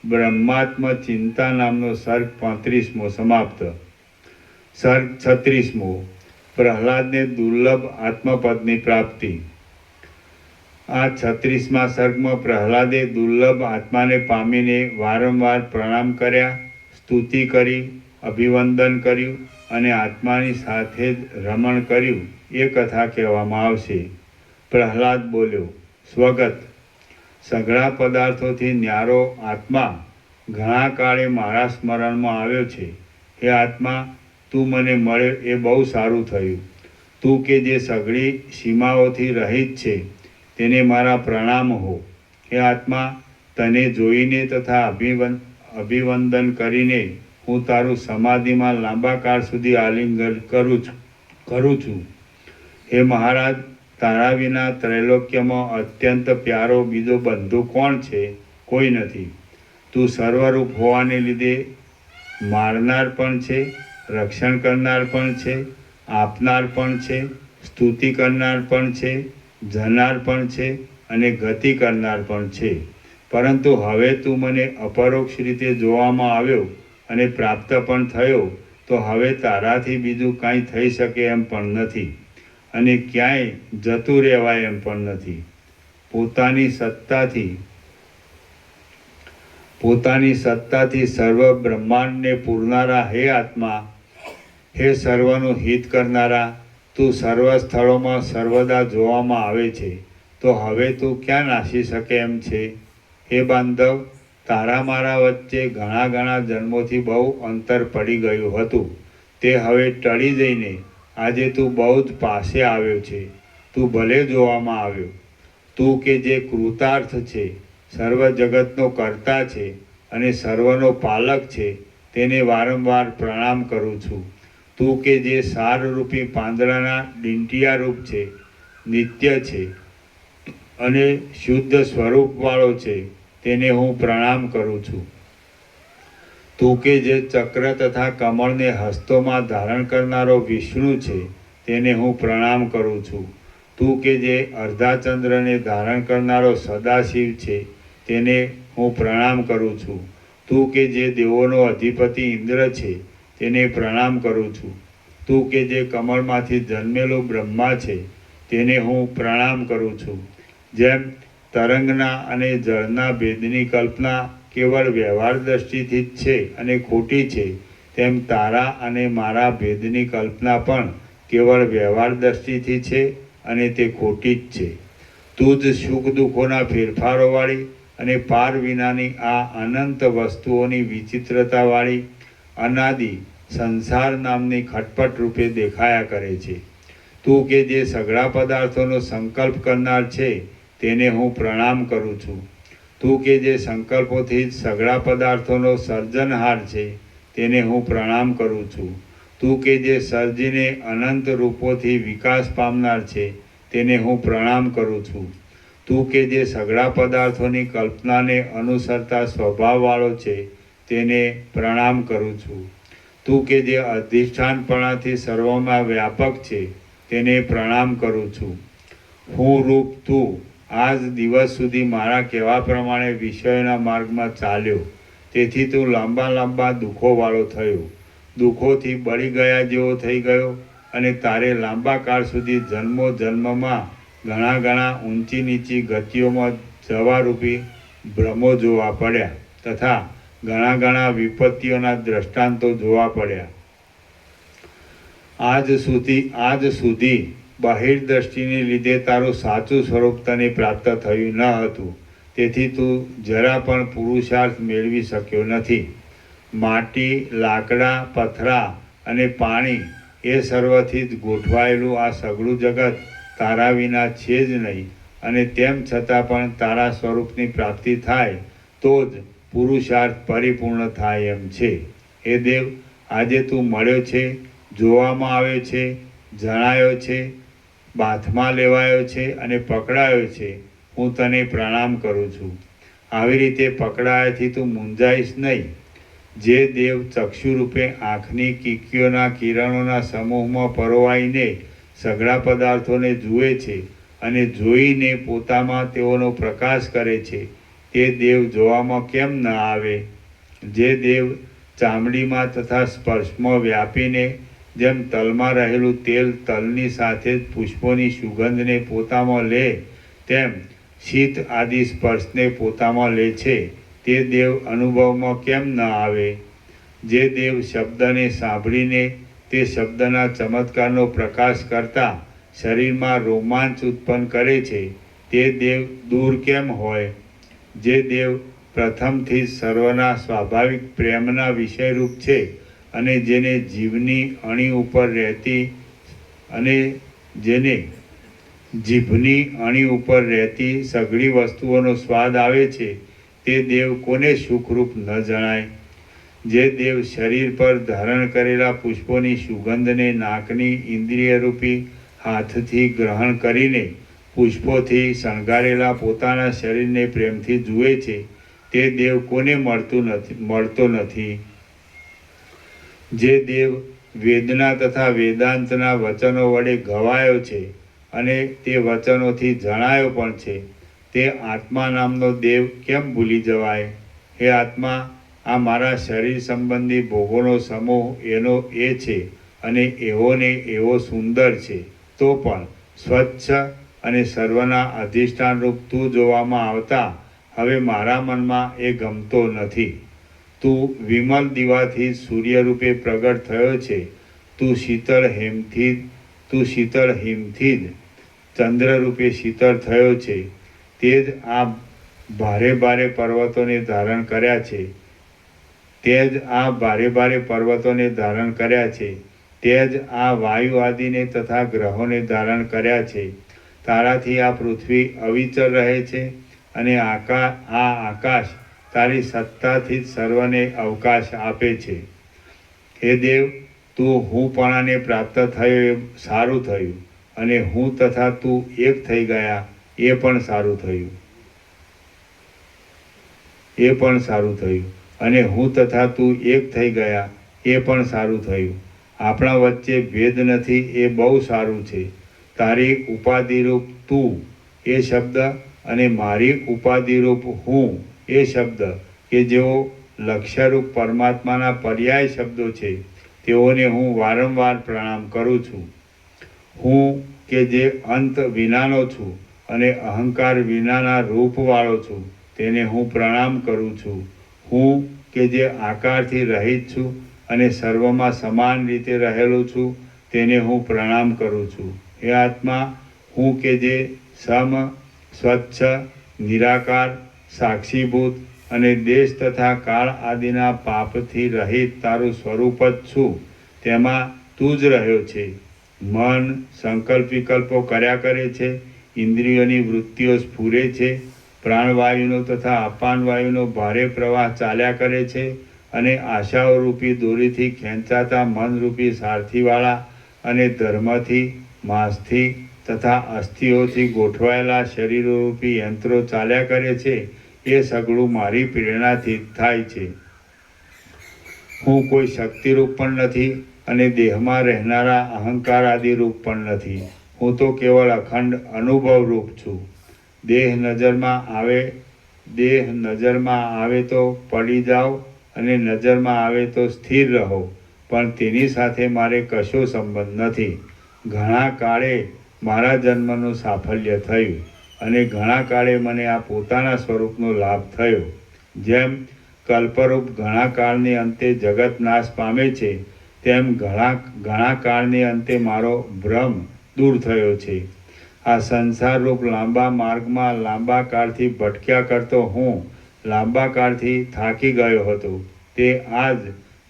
બ્રહ્માત્મ ચિંતા નામનો સર્ગ 35મો સમાપ્ત. સર્ગ 36મો પ્રહલાદને દુર્લભ આત્મપદની પ્રાપ્તિ. આ 36મા સર્ગમાં પ્રહલાદે દુર્લભ આત્માને પામીને વારંવાર પ્રણામ કર્યા, સ્તુતિ કરી, અભિવંદન કર્યું અને આત્માની સાથે જ રમણ કર્યું એ કથા કહેવામાં આવશે. પ્રહલાદ બોલ્યો, સ્વગત, સઘળા પદાર્થોથી ન્યારો આત્મા ઘણા કાળે મારા સ્મરણમાં આવ્યો છે. હે આત્મા, તું મને મળ્યો એ બહુ સારું થયું. તું કે જે સઘળી સીમાઓથી રહિત છે તેને મારા પ્રણામ હો. હે આત્મા, તને જોઈને તથા અભિવંદન કરીને હું તારું સમાધિમાં લાંબા કાળ સુધી આલિંગન કરું છું. હે મહારાજ, તારા વિના ત્રૈલોક્યમાં અત્યંત પ્યારો બીજો બંધુ કોણ છે? કોઈ નથી. તું સર્વરૂપ હોવાને લીધે મારનાર પણ છે, રક્ષણ કરનાર પણ છે, આપનાર પણ છે, સ્તુતિ કરનાર પણ છે, જનાર પણ છે અને ગતિ કરનાર પણ છે. પરંતુ હવે તું મને અપરોક્ષ રીતે જોવામાં આવ્યો અને પ્રાપ્ત પણ થયો, તો હવે તારાથી બીજું કાંઈ થઈ શકે એમ પણ નથી અને ક્યાંય જતું રહેવાય એમ પણ નથી. પોતાની સત્તાથી સર્વ બ્રહ્માંડને પૂરનારા હે આત્મા, હે સર્વનું હિત કરનારા, તું સર્વ સ્થળોમાં સર્વદા જોવામાં આવે છે, તો હવે તું ક્યાં નાસી શકે એમ છે? હે બાંધવ, તારા મારા વચ્ચે ઘણા જન્મોથી બહુ અંતર પડી ગયું હતું. તે હવે ટળી જઈને આજે તું બહુ જ પાસે આવ્યો છે. તું ભલે જોવામાં આવ્યો. તું કે જે કૃતાર્થ છે, સર્વ જગતનો કર્તા છે અને સર્વનો પાલક છે, તેને વારંવાર પ્રણામ કરું છું. તું કે જે સારરૂપી પાંદડાના ડીંટિયા રૂપ છે, નિત્ય છે અને શુદ્ધ સ્વરૂપવાળો છે, તેને હું પ્રણામ કરું છું. તું કે જે ચક્ર તથા કમળને હસ્તોમાં ધારણ કરનારો વિષ્ણુ છે, તેને હું પ્રણામ કરું છું. તું કે જે અર્ધાચંદ્રને ધારણ કરનારો સદાશિવ છે, તેને હું પ્રણામ કરું છું. તું કે જે દેવોનો અધિપતિ ઇન્દ્ર છે, તેને પ્રણામ કરું છું. તું કે જે કમળમાંથી જન્મેલો બ્રહ્મા છે, તેને હું પ્રણામ કરું છું. જેમ તરંગના અને જળના ભેદની કલ્પના કેવળ વ્યવહાર દ્રષ્ટિથી જ છે અને ખોટી છે, તેમ તારા અને મારા ભેદની કલ્પના પણ કેવળ વ્યવહાર દ્રષ્ટિથી છે અને તે ખોટી જ છે. તું જ સુખ દુઃખોના ફેરફારોવાળી અને પાર વિનાની આ અનંત વસ્તુઓની વિચિત્રતાવાળી અનાદિ સંસાર નામની ખટપટ રૂપે દેખાયા કરે છે. તું કે જે સઘળા પદાર્થોનો સંકલ્પ કરનાર છે, તેને હું પ્રણામ કરું છું. તું કે જે સંકલ્પોથી જ સઘળા પદાર્થોનો સર્જનહાર છે, તેને હું પ્રણામ કરું છું. તું કે જે સર્જીને અનંત રૂપોથી વિકાસ પામનાર છે, તેને હું પ્રણામ કરું છું. તું કે જે સઘળા પદાર્થોની કલ્પનાને અનુસરતા સ્વભાવવાળો છે, તેને પ્રણામ કરું છું. તું કે જે અધિષ્ઠાનપણાથી સર્વમાં વ્યાપક છે, તેને પ્રણામ કરું છું. હું રૂપ તું આજ દિવસ સુધી મારા કહેવા પ્રમાણે વિષયોના માર્ગમાં ચાલ્યો, તેથી તું લાંબા દુઃખોવાળો થયો, દુઃખોથી બળી ગયા જેવો થઈ ગયો અને તારે લાંબા કાળ સુધી જન્મમાં ઘણા ઊંચી નીચી ગતિઓમાં જવારૂપી ભ્રમો જોવા પડ્યા તથા ઘણા વિપત્તિઓના દ્રષ્ટાંતો જોવા પડ્યા. આજ સુધી બહિર્દ્રષ્ટિને લીધે તારું સાચું સ્વરૂપ તને પ્રાપ્ત થયું ન હતું, તેથી તું જરા પણ પુરુષાર્થ મેળવી શક્યો નથી. માટી, લાકડા, પથરા અને પાણી એ સર્વથી જ ગોઠવાયેલું આ સઘળું જગત તારા વિના છે જ નહીં, અને તેમ છતાં પણ તારા સ્વરૂપની પ્રાપ્તિ થાય તો જ પુરુષાર્થ પરિપૂર્ણ થાય એમ છે. હે દેવ, આજે તું મળ્યો છે, જોવામાં આવ્યો છે, જણાયો છે, બાથમાં લેવાયો છે અને પકડાયો છે. હું તને પ્રણામ કરું છું. આવી રીતે પકડાયાથી તું મૂંઝાઈશ નહીં. જે દેવ ચક્ષુરૂપે આંખની કીકીઓના કિરણોના સમૂહમાં પરોવાઈને સઘળા પદાર્થોને જુએ છે અને જોઈને પોતામાં તેઓનો પ્રકાશ કરે છે, તે દેવ જોવામાં કેમ ન આવે? જે દેવ ચામડીમાં તથા સ્પર્શમાં વ્યાપીને જેમ તલમાં રહેલું તેલ તલની સાથે જ પુષ્પોની સુગંધને પોતામાં લે, તેમ શીત આદિ સ્પર્શને પોતામાં લે છે, તે દેવ અનુભવમાં કેમ ન આવે? જે દેવ શબ્દને સાંભળીને તે શબ્દના ચમત્કારનો પ્રકાશ કરતા શરીરમાં રોમાંચ ઉત્પન્ન કરે છે, તે દેવ દૂર કેમ હોય? જે દેવ પ્રથમથી જ સર્વના સ્વાભાવિક પ્રેમના વિષયરૂપ છે અને જેને જીવની અણી ઉપર રહેતી અને જેને જીભની અણી ઉપર રહેતી સઘળી વસ્તુઓનો સ્વાદ આવે છે, તે દેવ કોને સુખરૂપ ન જણાય? જે દેવ શરીર પર ધારણ કરેલા પુષ્પોની સુગંધને નાકની ઇન્દ્રિયરૂપી હાથથી ગ્રહણ કરીને પુષ્પોથી શણગારેલા પોતાના શરીરને પ્રેમથી જુએ છે, તે દેવ કોને મળતો નથી? જે દેવ વેદના તથા વેદાંતના વચનો વડે ગવાયો છે અને તે વચનોથી જણાયો પણ છે, તે આત્મા નામનો દેવ કેમ ભૂલી જવાય? હે આત્મા, આ મારા શરીર સંબંધી ભોગોનો સમૂહ એનો એ છે અને એવોને એવો સુંદર છે, તો પણ સ્વચ્છ અને સર્વના અધિષ્ઠાનરૂપ તું જોવામાં આવતા હવે મારા મનમાં એ ગમતો નથી. તું વિમલ દીવાથી સૂર્યરૂપે પ્રગટ થયો છે. તું શીતળ હિમથી જ ચંદ્રરૂપે શીતળ થયો છે. તે જ આ ભારે ભારે પર્વતોને ધારણ કર્યા છે. તે જ આ વાયુ આદિને તથા ગ્રહોને ધારણ કર્યા છે. તારાથી આ પૃથ્વી અવિચળ રહે છે અને આ આકાશ તારી સત્તાથી જ સર્વને અવકાશ આપે છે. હે દેવ, તું હુંપણાને પ્રાપ્ત થયો એ સારું થયું, અને હું તથા તું એક થઈ ગયા એ પણ સારું થયું. અને હું તથા તું એક થઈ ગયા એ પણ સારું થયું. આપણા વચ્ચે ભેદ નથી એ બહુ સારું છે. તારી ઉપાધિરૂપ તું એ શબ્દ અને મારી ઉપાધિરૂપ હું એ શબ્દ કે જેઓ લક્ષ્યરૂપ પરમાત્માના પર્યાય શબ્દો છે, તેઓને હું વારંવાર પ્રણામ કરું છું. હું કે જે અંત વિનાનો છું અને અહંકાર વિનાના રૂપવાળો છું, તેને હું પ્રણામ કરું છું. હું કે જે આકારથી રહિત છું અને સર્વમાં સમાન રીતે રહેલો છું, તેને હું પ્રણામ કરું છું. હે આત્મા, હું કે જે સમ, સ્વચ્છ, નિરાકાર, સાક્ષીભૂત અને દેશ તથા કાળ આદિના પાપથી રહિત તારું સ્વરૂપ જ છું, તેમાં તું જ રહ્યો છે. મન સંકલ્પ વિકલ્પો કર્યા કરે છે, ઇન્દ્રિયોની વૃત્તિઓ સ્ફુરે છે, પ્રાણવાયુનો તથા અપાનવાયુનો ભારે પ્રવાહ ચાલ્યા કરે છે, અને આશાઓ રૂપી દોરીથી ખેંચાતા મનરૂપી સારથીવાળા અને ધર્મથી, માસથી તથા અસ્થિઓથી ગોઠવાયેલા શરીરોરૂપી યંત્રો ચાલ્યા કરે છે, એ સઘળું મારી પ્રેરણાથી જ થાય છે. હું કોઈ શક્તિરૂપ પણ નથી અને દેહમાં રહેનારા અહંકાર આદિ રૂપ પણ નથી. હું તો કેવળ અખંડ અનુભવરૂપ છું. દેહ નજરમાં આવે તો પડી જાઓ અને નજરમાં આવે તો સ્થિર રહો, પણ તેની સાથે મારે કશો સંબંધ નથી. ઘણા કાળે મારા જન્મનું સાફલ્ય થયું અને ઘણા કાળે મને આ પોતાના સ્વરૂપનો લાભ થયો. જેમ કલ્પરૂપ ઘણા કાળને અંતે જગત નાશ પામે છે, તેમ ઘણા કાળને અંતે મારો ભ્રમ દૂર થયો છે. આ સંસારરૂપ લાંબા માર્ગમાં લાંબા કાળથી ભટક્યા કરતો હું લાંબા કાળથી થાકી ગયો હતો, તે આજ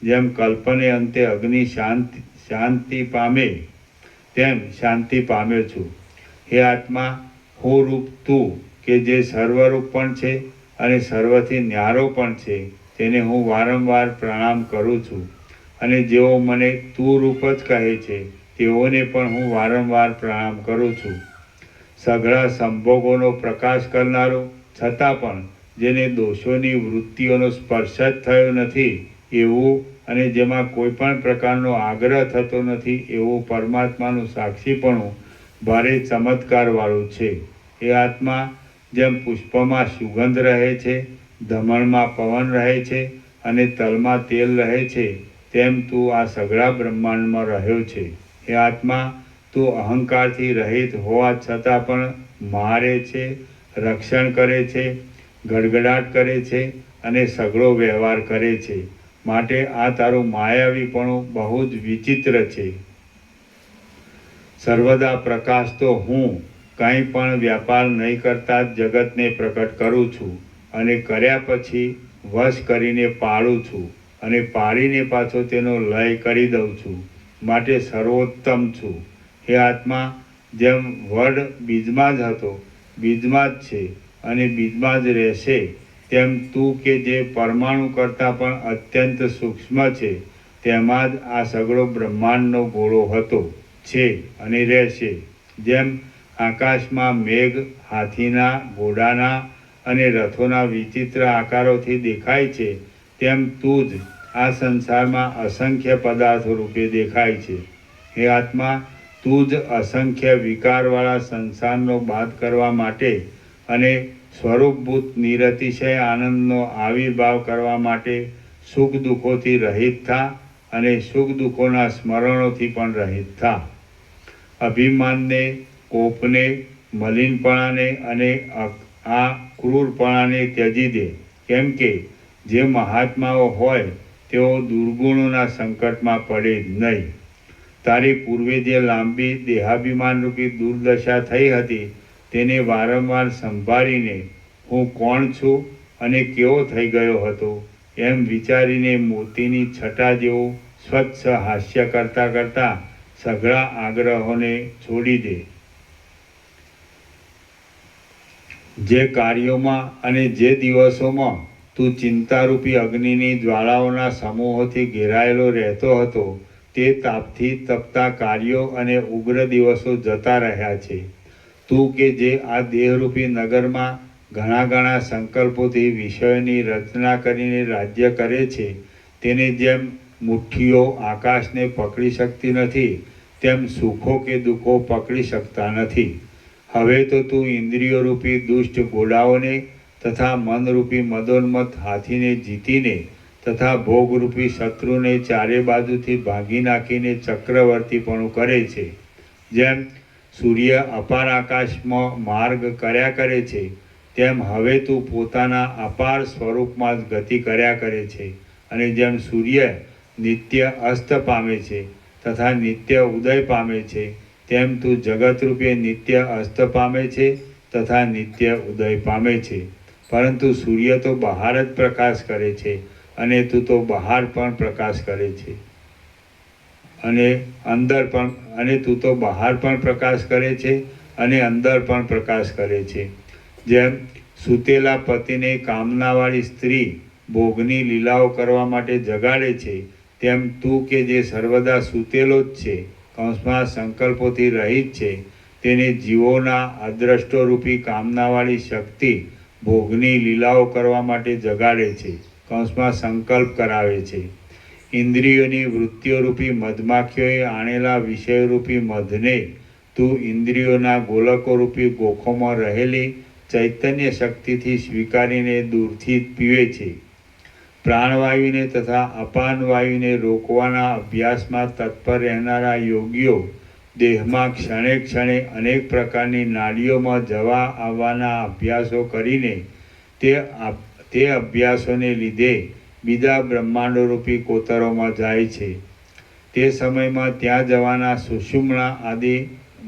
જેમ કલ્પને અંતે અગ્નિ શાંતિ પામે તેમ શાંતિ પામ્યો છું. હે આત્મા, હું રૂપ તું કે જે સર્વરૂપ પણ છે અને સર્વથી ન્યારો પણ છે, તેને હું વારંવાર પ્રણામ કરું છું. અને જેઓ મને તું રૂપ જ કહે છે, તેઓને પણ હું વારંવાર પ્રણામ કરું છું. સઘળા સંભોગોનો પ્રકાશ કરનારો, છતાં પણ જેને દોષોની વૃત્તિઓનો સ્પર્શ જ થયો નથી એવું, અને જેમાં કોઈ પણ પ્રકારનો આગ્રહ થતો નથી એવું પરમાત્માનું સાક્ષીપણું ભારે ચમત્કારવાળું છે. એ આત્મા, જેમ પુષ્પમાં સુગંધ રહે છે, ધમણમાં પવન રહે છે અને તલમાં તેલ રહે છે, તેમ તું આ સઘળા બ્રહ્માંડમાં રહ્યો છે. એ આત્મા, તું અહંકારથી રહિત હોવા છતાં પણ મારે છે, રક્ષણ કરે છે, ગડગડાટ કરે છે અને સઘળો વ્યવહાર કરે છે. માટે આ તારું માયાવીપણું બહુ જ વિચિત્ર છે. સર્વદા પ્રકાશ તો હું કંઈ પણ વ્યાપાર નહીં કરતા જ જગતને પ્રકટ કરું છું, અને કર્યા પછી વશ કરીને પાળું છું, અને પાળીને પાછો તેનો લય કરી દઉં છું. માટે સર્વોત્તમ છું. હે આત્મા, જેમ વડ બીજમાં જ હતો, બીજમાં જ છે અને બીજમાં જ રહેશે, તેમ તું કે જે પરમાણુ કરતાં પણ અત્યંત સૂક્ષ્મ છે, તેમાં જ આ સગળો બ્રહ્માંડનો ગોળો હતો, છે અને રહેશે. જેમ આકાશમાં મેઘ હાથીના, ઘોડાના અને રથોના વિચિત્ર આકારોથી દેખાય છે, તેમ તું જ આ સંસારમાં અસંખ્ય પદાર્થો રૂપે દેખાય છે. હે આત્મા, તું જ અસંખ્ય વિકારવાળા સંસારનો બાદ કરવા માટે અને સ્વરૂપભૂત નિરતિશય આનંદનો આવિર્ભાવ કરવા માટે સુખ દુઃખોથી રહિત થા અને સુખ દુઃખોના સ્મરણોથી પણ રહિત થા. અભિમાનને, કોપને, મલિનપણાને અને આ ક્રૂરપણાને ત્યજી દે, કેમ કે જે મહાત્માઓ હોય તેઓ દુર્ગુણોના સંકટમાં પડે જ નહીં. તારી પૂર્વે જે લાંબી દેહાભિમાનરૂપી દુર્દશા થઈ હતી, તેને વારંવાર સંભાળીને હું કોણ છું અને કેવો થઈ ગયો હતો એમ વિચારીને મોતીની છટા જેવું સ્વચ્છ હાસ્ય કરતાં કરતાં સઘળા આગ્રહોને છોડી દે. જે કાર્યોમાં અને જે દિવસોમાં તું ચિંતારૂપી અગ્નિની જ્વાળાઓના સમૂહોથી ઘેરાયેલો રહેતો હતો, તે તાપથી તપતા કાર્યો અને ઉગ્ર દિવસો જતા રહ્યા છે. તું કે જે આ દેહરૂપી નગરમાં ઘણા સંકલ્પોથી વિષયોની રચના કરીને રાજ્ય કરે છે, તેને જેમ મુઠ્ઠીઓ આકાશને પકડી શકતી નથી, તેમ સુખો કે દુઃખો પકડી શકતા નથી. હવે તો તું ઇન્દ્રિયોરૂપી દુષ્ટ ઘોડાઓને તથા મનરૂપી મદોન્મત્ત હાથીને જીતીને તથા ભોગરૂપી શત્રુને ચારે બાજુથી ભાગી નાખીને ચક્રવર્તીપણું કરે છે. જેમ સૂર્ય અપાર આકાશમાં માર્ગ કર્યા કરે છે, તેમ હવે તું પોતાના અપાર સ્વરૂપમાં જ ગતિ કર્યા કરે છે. અને જેમ સૂર્ય નિત્ય અસ્ત પામે છે તથા નિત્ય ઉદય પામે છે, તેમ તું જગતરૂપે નિત્ય અસ્ત પામે છે તથા નિત્ય ઉદય પામે છે. પરંતુ સૂર્ય તો બહાર જ પ્રકાશ કરે છે અને તું તો બહાર પણ પ્રકાશ કરે છે અને અંદર પણ, અને તું તો બહાર પણ પ્રકાશ કરે છે અને અંદર પણ પ્રકાશ કરે છે. જેમ સૂતેલા પતિને કામનાવાળી સ્ત્રી ભોગની લીલાઓ કરવા માટે જગાડે છે, તેમ તું કે જે સર્વદા સૂતેલો જ છે, કૌંસમાં સંકલ્પોથી રહિત છે, તેને જીવોના અદ્રષ્ટોરૂપી કામનાવાળી શક્તિ ભોગની લીલાઓ કરવા માટે જગાડે છે, કૌંસમાં સંકલ્પ કરાવે છે. ઇન્દ્રિયોની વૃત્તિઓરૂપી મધમાખીઓએ આણેલા વિષયરૂપી મધને તું ઇન્દ્રિયોના ગોલકોરૂપી ગોખોમાં રહેલી ચૈતન્ય શક્તિથી સ્વીકારીને દૂરથી પીવે છે. પ્રાણવાયુને તથા અપાનવાયુને રોકવાના અભ્યાસમાં તત્પર રહેનારા યોગીઓ દેહમાં ક્ષણે ક્ષણે અનેક પ્રકારની નાડીઓમાં જવા આવવાના અભ્યાસો કરીને તે અભ્યાસોને લીધે બીજા બ્રહ્માંડોરૂપી કોતરોમાં જાય છે. તે સમયમાં ત્યાં જવાના સુષુમ્ના આદિ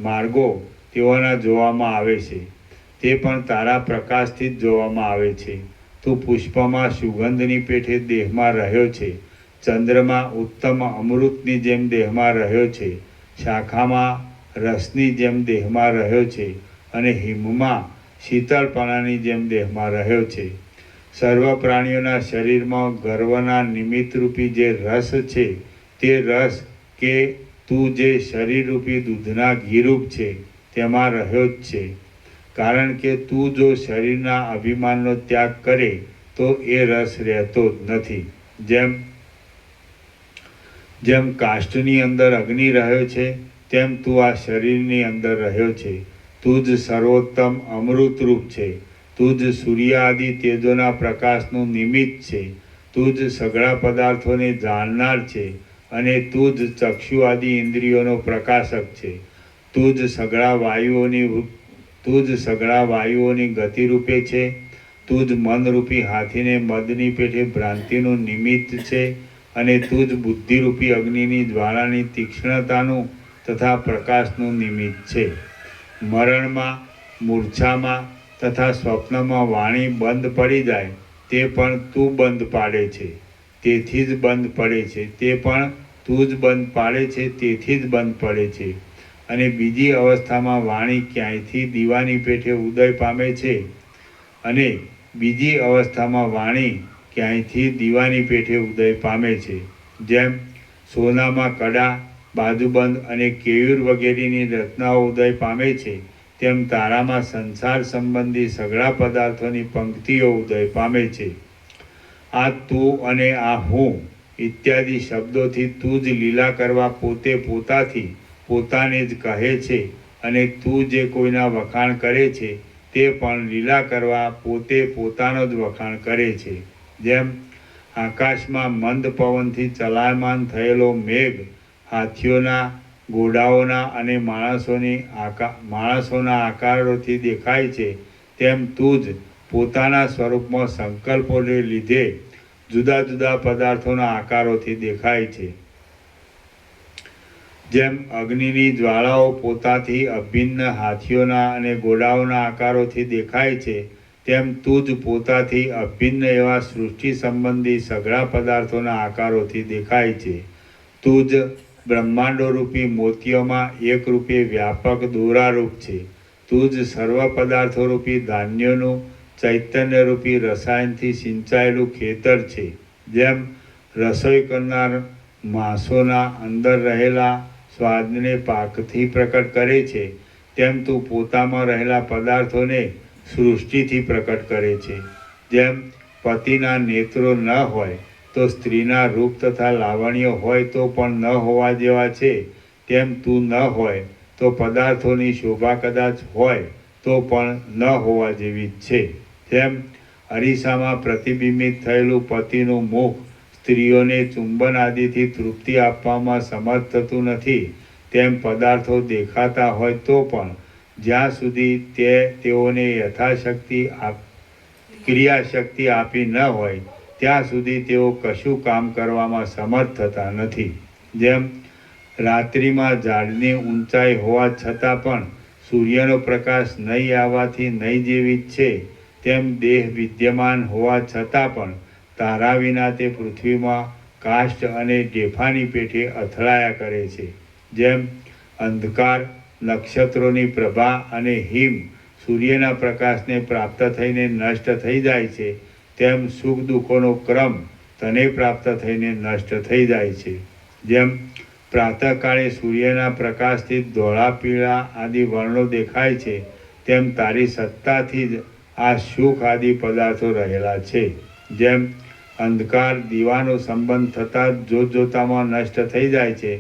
માર્ગો તેઓના જોવામાં આવે છે. તે પણ તારા પ્રકાશથી જ જોવામાં આવે છે. તું પુષ્પમાં સુગંધની પેઠે દેહમાં રહ્યો છે, ચંદ્રમાં ઉત્તમ અમૃતની જેમ દેહમાં રહ્યો છે, શાખામાં રસની જેમ દેહમાં રહ્યો છે અને હિમમાં શીતળપણાની જેમ દેહમાં રહ્યો છે. સર્વ પ્રાણીઓના શરીરમાં ગર્વના નિમિત્તરૂપી જે રસ છે, તે રસ કે તું જે શરીરરૂપી દૂધના ઘીરૂપ છે, તેમાં રહ્યો જ છે. કારણ કે તું જો શરીરના અભિમાનનો ત્યાગ કરે તો એ રસ રહેતો જ નથી. જેમ કાષ્ઠની અંદર અગ્નિ રહ્યો છે, તેમ તું આ શરીરની અંદર રહ્યો છે. તું જ સર્વોત્તમ અમૃતરૂપ છે. તું જ સૂર્ય આદિ તેજોના પ્રકાશનું નિમિત્ત છે. તું જ સઘળા પદાર્થોને જાણનાર છે અને તું જ ચક્ષુ આદિ ઇન્દ્રિયોનો પ્રકાશક છે. તું જ સઘળા વાયુઓની ગતિરૂપે છે. તું જ મનરૂપી હાથીને મદની પેઠે ભ્રાંતિનું નિમિત્ત છે અને તું જ બુદ્ધિરૂપી અગ્નિની જ્વાળાની તીક્ષ્ણતાનું તથા પ્રકાશનું નિમિત્ત છે. મરણમાં, મૂર્છામાં તથા સ્વપ્નમાં વાણી બંધ પડી જાય તે પણ તું બંધ પાડે છે, તેથી જ બંધ પડે છે. તે પણ તું જ બંધ પાડે છે, તેથી જ બંધ પડે છે. અને બીજી અવસ્થામાં વાણી ક્યાંયથી દીવાની પેઠે ઉદય પામે છે અને બીજી અવસ્થામાં વાણી ક્યાંયથી દીવાની પેઠે ઉદય પામે છે. જેમ સોનામાં કડા, બાજુબંધ અને કેયુર વગેરેની રચનાઓ ઉદય પામે છે, તેમ તારામાં સંસાર સંબંધી સઘળા પદાર્થોની પંક્તિઓ ઉદય પામે છે. આ તું અને આ હું ઇત્યાદિ શબ્દોથી તું જ લીલા કરવા પોતે પોતાથી પોતાને જ કહે છે અને તું જે કોઈના વખાણ કરે છે તે પણ લીલા કરવા પોતે પોતાનો જ વખાણ કરે છે. જેમ આકાશમાં મંદ પવનથી ચલાયમાન થયેલો મેઘ હાથીઓના, ઘોડાઓના અને માણસોના આકારોથી દેખાય છે, તેમ તું જ પોતાના સ્વરૂપમાં સંકલ્પોને લીધે જુદા જુદા પદાર્થોના આકારોથી દેખાય છે. જેમ અગ્નિની જ્વાળાઓ પોતાથી અભિન્ન હાથીઓના અને ઘોડાઓના આકારોથી દેખાય છે, તેમ તું જ પોતાથી અભિન્ન એવા સૃષ્ટિ સંબંધી સઘળા પદાર્થોના આકારોથી દેખાય છે. તું જ બ્રહ્માંડો રૂપી મોતીઓમાં એક રૂપે વ્યાપક દોરારૂપ છે. તું જ સર્વ પદાર્થો રૂપી ધાન્યોનું ચૈતન્ય રૂપી રસાયણથી સિંચાયેલું ખેતર છે. જેમ રસોઈ કરનાર માંસોના અંદર રહેલા સ્વાદને પાકથી પ્રકટ કરે છે, તેમ તું પોતામાં રહેલા પદાર્થોને સૃષ્ટિથી પ્રકટ કરે છે. જેમ પતિના નેત્રો ન હોય તો સ્ત્રીના રૂપ તથા લાવણ્ય હોય તો પણ ન હોવા જેવા છે, તેમ તું ન હોય તો પદાર્થોની શોભા કદાચ હોય તો પણ ન હોવા જેવી જ છે. જેમ અરીસામાં પ્રતિબિંબિત થયેલું પતિનું મુખ સ્ત્રીઓને ચુંબન આદિથી તૃપ્તિ આપવામાં સમર્થ થતું નથી, તેમ પદાર્થો દેખાતા હોય તો પણ જ્યાં સુધી તેઓને યથાશક્તિ ક્રિયાશક્તિ આપી ન હોય ત્યાં સુધી તેઓ કશું કામ કરવામાં સમર્થ થતા નથી. જેમ રાત્રિમાં ઝાડની ઊંચાઈ હોવા છતાં પણ સૂર્યનો પ્રકાશ નહીં આવવાથી નહીં જેવી જ છે, તેમ દેહ વિદ્યમાન હોવા છતાં પણ તારા વિના તે પૃથ્વીમાં કાષ્ઠ અને ઢેફાની પેઠે અથડાયા કરે છે. જેમ અંધકાર, નક્ષત્રોની પ્રભા અને હિમ સૂર્યના પ્રકાશને પ્રાપ્ત થઈને નષ્ટ થઈ જાય છે, તેમ સુખ દુઃખોનો ક્રમ તને પ્રાપ્ત થઈને નષ્ટ થઈ જાય છે. જેમ પ્રાતઃકાળે સૂર્યના પ્રકાશથી ધોળા, પીળા આદિ વર્ણો દેખાય છે, તેમ તારી સત્તાથી જ આ સુખ આદિ પદાર્થો રહેલા છે. જેમ અંધકાર દીવાનો સંબંધ થતાં જ જોતજોતામાં નષ્ટ થઈ જાય છે,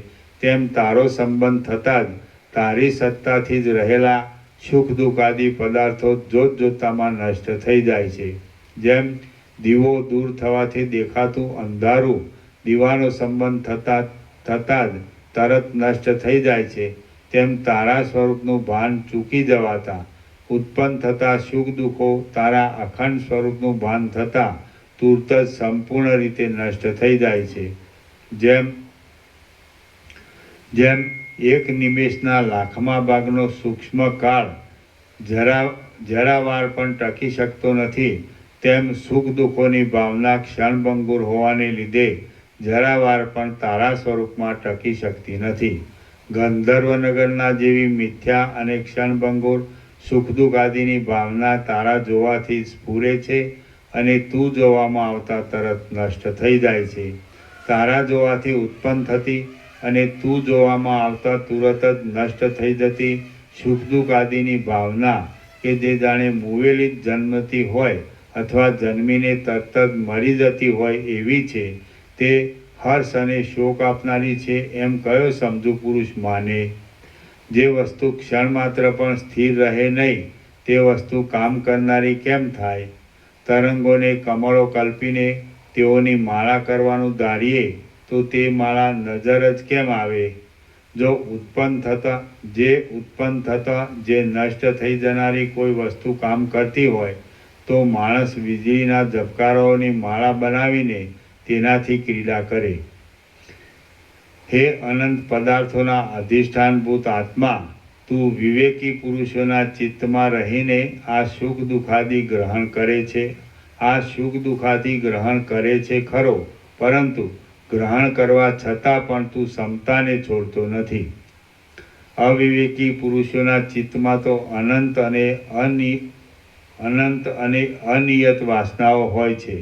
તેમ તારો સંબંધ થતાં જ તારી સત્તાથી જ રહેલા સુખ દુઃખ આદિ પદાર્થો જોતજોતામાં નષ્ટ થઈ જાય છે. જેમ દીવો દૂર થવાથી દેખાતું અંધારું દીવાનો સંબંધ થતાં જ તરત નષ્ટ થઈ જાય છે, તેમ તારા સ્વરૂપનું ભાન ચૂકી જવાતા ઉત્પન્ન થતા સુખ દુઃખો તારા અખંડ સ્વરૂપનું ભાન થતાં તુરત જ સંપૂર્ણ રીતે નષ્ટ થઈ જાય છે. જેમ એક નિમેષના લાખમાં ભાગનો સૂક્ષ્મ કાળ જરાવાર પણ ટકી શકતો નથી, તેમ સુખ દુઃખોની ભાવના ક્ષણભંગુર હોવાને લીધે જરાવાર પણ તારા સ્વરૂપમાં ટકી શકતી નથી. ગંધર્વનગરના જેવી મિથ્યા અને ક્ષણભંગુર સુખ દુઃખ આદિની ભાવના તારા જોવાથી સ્ફુરે છે અને તું જોવામાં આવતા તરત નષ્ટ થઈ જાય છે. તારા જોવાથી ઉત્પન્ન થતી અને તું જોવામાં આવતા તુરત જ નષ્ટ થઈ જતી સુખ દુઃખ આદિની ભાવના કે જે જાણે મુવેલી જ જન્મતી હોય અથવા જન્મીને તરત જ મરી જતી હોય એવી છે, તે હર્ષ અને શોક આપનારી છે એમ કયો સમજુ પુરુષ માને? જે વસ્તુ ક્ષણ માત્ર પણ સ્થિર રહે નહીં તે વસ્તુ કામ કરનારી કેમ થાય? તરંગોને કમળો કલ્પીને તેઓની માળા કરવાનું ધારીએ તો તે માળા નજર જ કેમ આવે? જો ઉત્પન્ન થતા જે નષ્ટ થઈ જનારી કોઈ વસ્તુ કામ કરતી હોય તો માણસ વીજળીના ઝબકારાઓની માળા બનાવીને તેનાથી ક્રીડા કરે. હે અનંત પદાર્થોના અધિષ્ઠાનભૂત આત્મા, તું વિવેકી પુરુષોના ચિત્તમાં રહીને આ સુખ દુઃખાદિ ગ્રહણ કરે છે. આ સુખ દુઃખાદિ ગ્રહણ કરે છે ખરો, પરંતુ ગ્રહણ કરવા છતાં પણ તું સમતાને છોડતો નથી. અવિવેકી પુરુષોના ચિત્તમાં તો અનંત અને અનિયત વાસનાઓ હોય છે.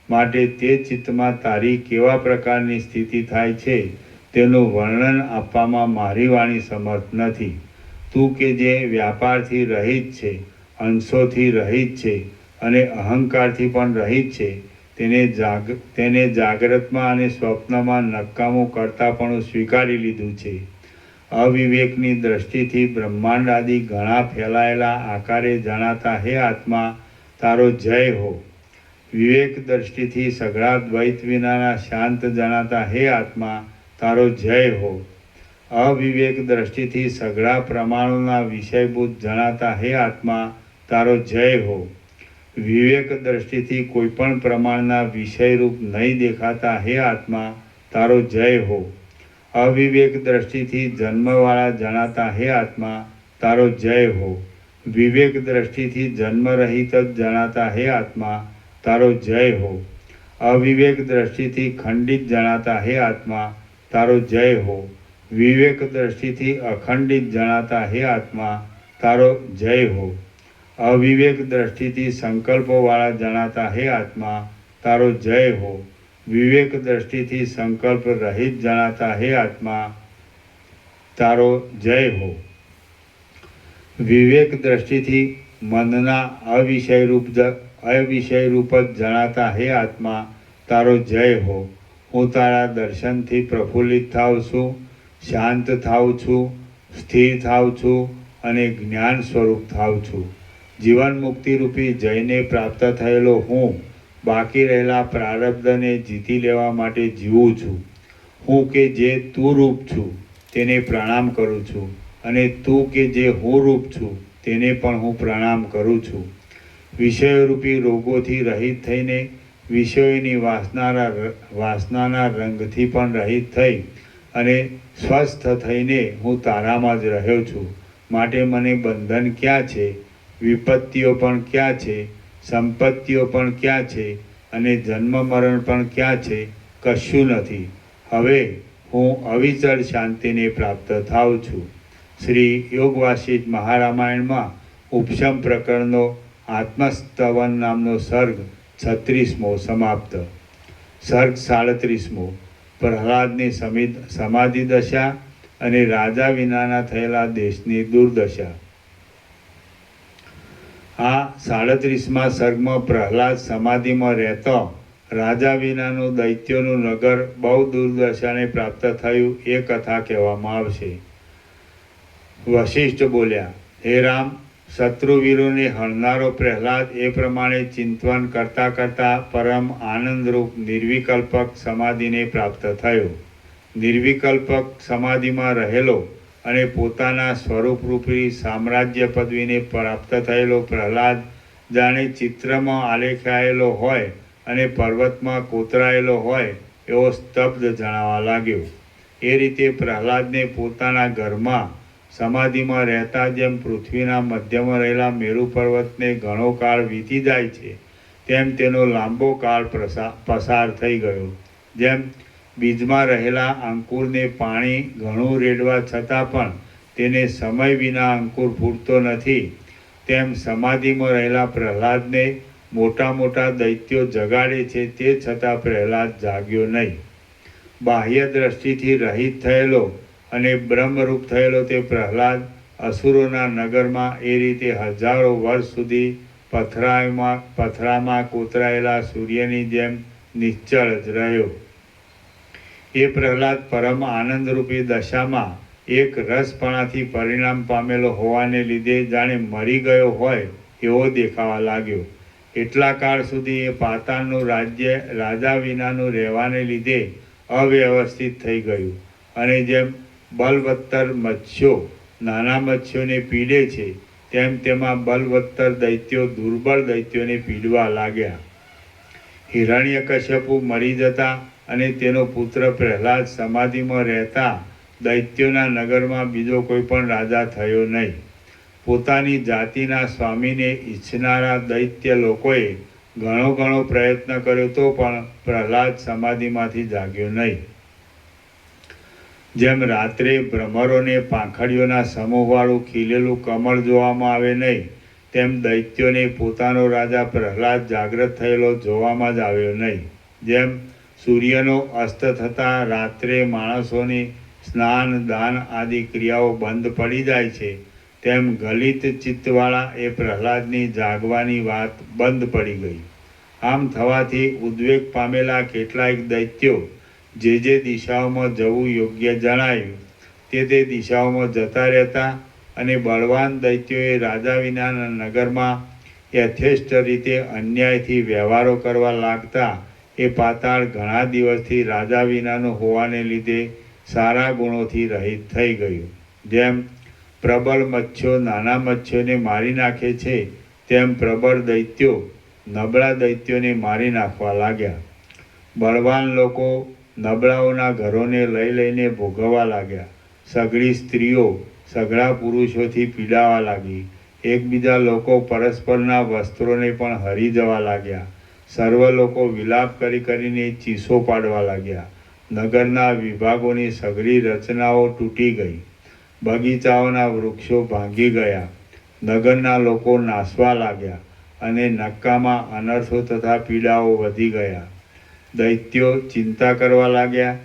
માટે તે ચિત્તમાં તારી કેવા પ્રકારની સ્થિતિ થાય છે તેનું વર્ણન આપવામાં મારી વાણી સમર્થ નથી. તું કે જે વ્યાપારથી રહિત છે, અંશોથી રહિત છે અને અહંકારથી પણ રહિત છે, તેને જાગ્રતમાં અને સ્વપ્નમાં નકામું કરતાપણું સ્વીકારી લીધું છે. અવિવેકની દ્રષ્ટિથી બ્રહ્માંડ આદિ ઘણા ફેલાયેલા આકારે જણાતા હે આત્મા, તારો જય હો. વિવેક દ્રષ્ટિથી સઘળા દ્વૈત વિનાના શાંત જણાતા હે આત્મા, તારો જય હો. અવિવેક દ્રષ્ટિથી સઘળા પ્રમાણોના વિષયભૂત જણાતા હે આત્મા, તારો જય હો. વિવેક દ્રષ્ટિથી કોઈપણ પ્રમાણના વિષયરૂપ નહીં દેખાતા હે આત્મા, તારો જય હો. અવિવેક દ્રષ્ટિથી જન્મવાળા જણાતા હે આત્મા, તારો જય હો. વિવેક દ્રષ્ટિથી જન્મરહિત જ જણાતા હે આત્મા, તારો જય હો. અવિવેક દ્રષ્ટિથી ખંડિત જણાતા હે આત્મા, તારો જય હો. વિવેક દ્રષ્ટિથી અખંડિત જણાતા હે આત્મા, તારો જય હો. અવિવેક દ્રષ્ટિથી સંકલ્પોવાળા જણાતા હે આત્મા, તારો જય હો. વિવેક દ્રષ્ટિથી સંકલ્પ રહિત જણાતા હે આત્મા, તારો જય હો. વિવેક દ્રષ્ટિથી મનના અવિષયરૂપ જ જણાતા હે આત્મા, તારો જય હો. હું તારા દર્શનથી પ્રફુલ્લિત થાઉં છું, શાંત થાઉં છું, સ્થિર થાઉં છું અને જ્ઞાન સ્વરૂપ થાઉં છું. જીવન મુક્તિરૂપી જયને પ્રાપ્ત થયેલો હું બાકી રહેલા પ્રારબ્ધને જીતી લેવા માટે જીવું છું. હું કે જે તું રૂપ છું તેને પ્રણામ કરું છું અને તું કે જે હું રૂપ છું તેને પણ હું પ્રણામ કરું છું. વિષયરૂપી રોગોથી રહિત થઈને, વિષયોની વાસનાના રંગથી પણ રહિત થઈ અને સ્વસ્થ થઈને હું તારામાં જ રહ્યો છું. માટે મને બંધન ક્યાં છે, વિપત્તિઓ પણ ક્યાં છે, સંપત્તિઓ પણ ક્યાં છે અને જન્મ મરણ પણ ક્યાં છે? કશું નથી. હવે હું અવિચળ શાંતિને પ્રાપ્ત થાઉં છું. શ્રી યોગ વાસિષ્ઠ મહારામાયણમાં ઉપશમ પ્રકરણનો આત્મસ્તવન નામનો સર્ગ 36મો સમાપ્ત. સર્ગ 37મો પ્રહલાદની સમાધિ દશા અને રાજા વિનાના થયેલા દેશની દુર્દશા. આ 37મા સર્ગમાં પ્રહલાદ સમાધિમાં રહેતો રાજા વિનાનું દૈત્યોનું નગર બહુ દુર્દશાને પ્રાપ્ત થયું એ કથા કહેવામાં આવશે. વશિષ્ઠ બોલ્યા, હે રામ, શત્રુવીરોને હણનારો પ્રહલાદ એ પ્રમાણે ચિંતન કરતાં કરતાં પરમ આનંદરૂપ નિર્વિકલ્પક સમાધિને પ્રાપ્ત થયો. નિર્વિકલ્પક સમાધિમાં રહેલો અને પોતાના સ્વરૂપરૂપી સામ્રાજ્ય પદવીને પ્રાપ્ત થયેલો પ્રહલાદ જાણે ચિત્રમાં આલેખાયેલો હોય અને પર્વતમાં કોતરાયેલો હોય એવો સ્તબ્ધ જણાવા લાગ્યો. એ રીતે પ્રહલાદને પોતાના ઘરમાં સમાધિમાં રહેતા જેમ પૃથ્વીના મધ્યમાં રહેલા મેરુ પર્વતને ઘણો કાળ વીતી જાય છે, તેમ તેનો લાંબો કાળ પસાર થઈ ગયો. જેમ બીજમાં રહેલા અંકુરને પાણી ઘણું રેડવા છતાં પણ તેને સમય વિના અંકુર ફૂટતો નથી, તેમ સમાધિમાં રહેલા પ્રહલાદને મોટા મોટા દૈત્યો જગાડે છે, તે છતાં પ્રહલાદ જાગ્યો નહીં. બાહ્ય દ્રષ્ટિથી રહિત થયેલો અને બ્રહ્મરૂપ થયેલો તે પ્રહલાદ અસુરોના નગરમાં એ રીતે હજારો વર્ષ સુધી પથરામાં કોતરાયેલા સૂર્યની જેમ નિશ્ચળ જ રહ્યો. એ પ્રહલાદ પરમ આનંદરૂપી દશામાં એક રસપણાથી પરિણામ પામેલો હોવાને લીધે જાણે મરી ગયો હોય એવો દેખાવા લાગ્યો. એટલા કાળ સુધી એ પાતાળનું રાજ્ય રાજા વિનાનું રહેવાને લીધે અવ્યવસ્થિત થઈ ગયું અને જેમ બલવત્તર મત્સ્યો નાના મત્સ્યોને પીડે છે, તેમ તેમાં બલવત્તર દૈત્યો દુર્બળ દૈત્યોને પીડવા લાગ્યા. હિરણ્યકશ્યપુ મરી જતા અને તેનો પુત્ર પ્રહલાદ સમાધિમાં રહેતા દૈત્યોના નગરમાં બીજો કોઈ પણ રાજા થયો નહીં. પોતાની જાતિના સ્વામીને ઈચ્છનારા દૈત્ય લોકોએ ઘણો પ્રયત્ન કર્યો તો પણ પ્રહલાદ સમાધિમાંથી જાગ્યો નહીં. જેમ રાત્રે ભ્રમરોને પાંખડીઓના સમૂહવાળું ખીલેલું કમળ જોવામાં આવે નહીં, તેમ દૈત્યોને પોતાનો રાજા પ્રહલાદ જાગ્રત થયેલો જોવામાં જ આવ્યો નહીં. જેમ સૂર્યનો અસ્ત થતાં રાત્રે માણસોની સ્નાન દાન આદિ ક્રિયાઓ બંધ પડી જાય છે, તેમ ગલિત ચિત્તવાળા એ પ્રહલાદની જાગવાની વાત બંધ પડી ગઈ. આમ થવાથી ઉદ્વેગ પામેલા કેટલાક દૈત્યો જે દિશાઓમાં જવું યોગ્ય જણાયું તે દિશાઓમાં જતા રહેતા અને બળવાન દૈત્યોએ રાજા વિનાના નગરમાં યથેષ્ટ રીતે અન્યાયથી વ્યવહારો કરવા લાગતા એ પાતાળ ઘણા દિવસથી રાજા વિનાનું હોવાને લીધે સારા ગુણોથી રહિત થઈ ગયું. જેમ પ્રબળ મત્સ્યો નાના મત્સ્યોને મારી નાખે છે, તેમ પ્રબળ દૈત્યો નબળા દૈત્યોને મારી નાખવા લાગ્યા. બળવાન લોકો નબળાઓના ઘરોને લઈને ભોગવવા લાગ્યા. સઘળી સ્ત્રીઓ સઘળા પુરુષોથી પીડાવા લાગી. એકબીજા લોકો પરસ્પરના વસ્ત્રોને પણ હરી જવા લાગ્યા. સર્વ લોકો વિલાપ કરીને ચીસો પાડવા લાગ્યા. નગરના વિભાગોની સઘળી રચનાઓ તૂટી ગઈ. બગીચાઓના વૃક્ષો ભાંગી ગયા. નગરના લોકો નાસવા લાગ્યા અને નક્કામાં અનર્થો તથા પીડાઓ વધી ગયા. દૈત્યો ચિંતા કરવા લાગ્યા.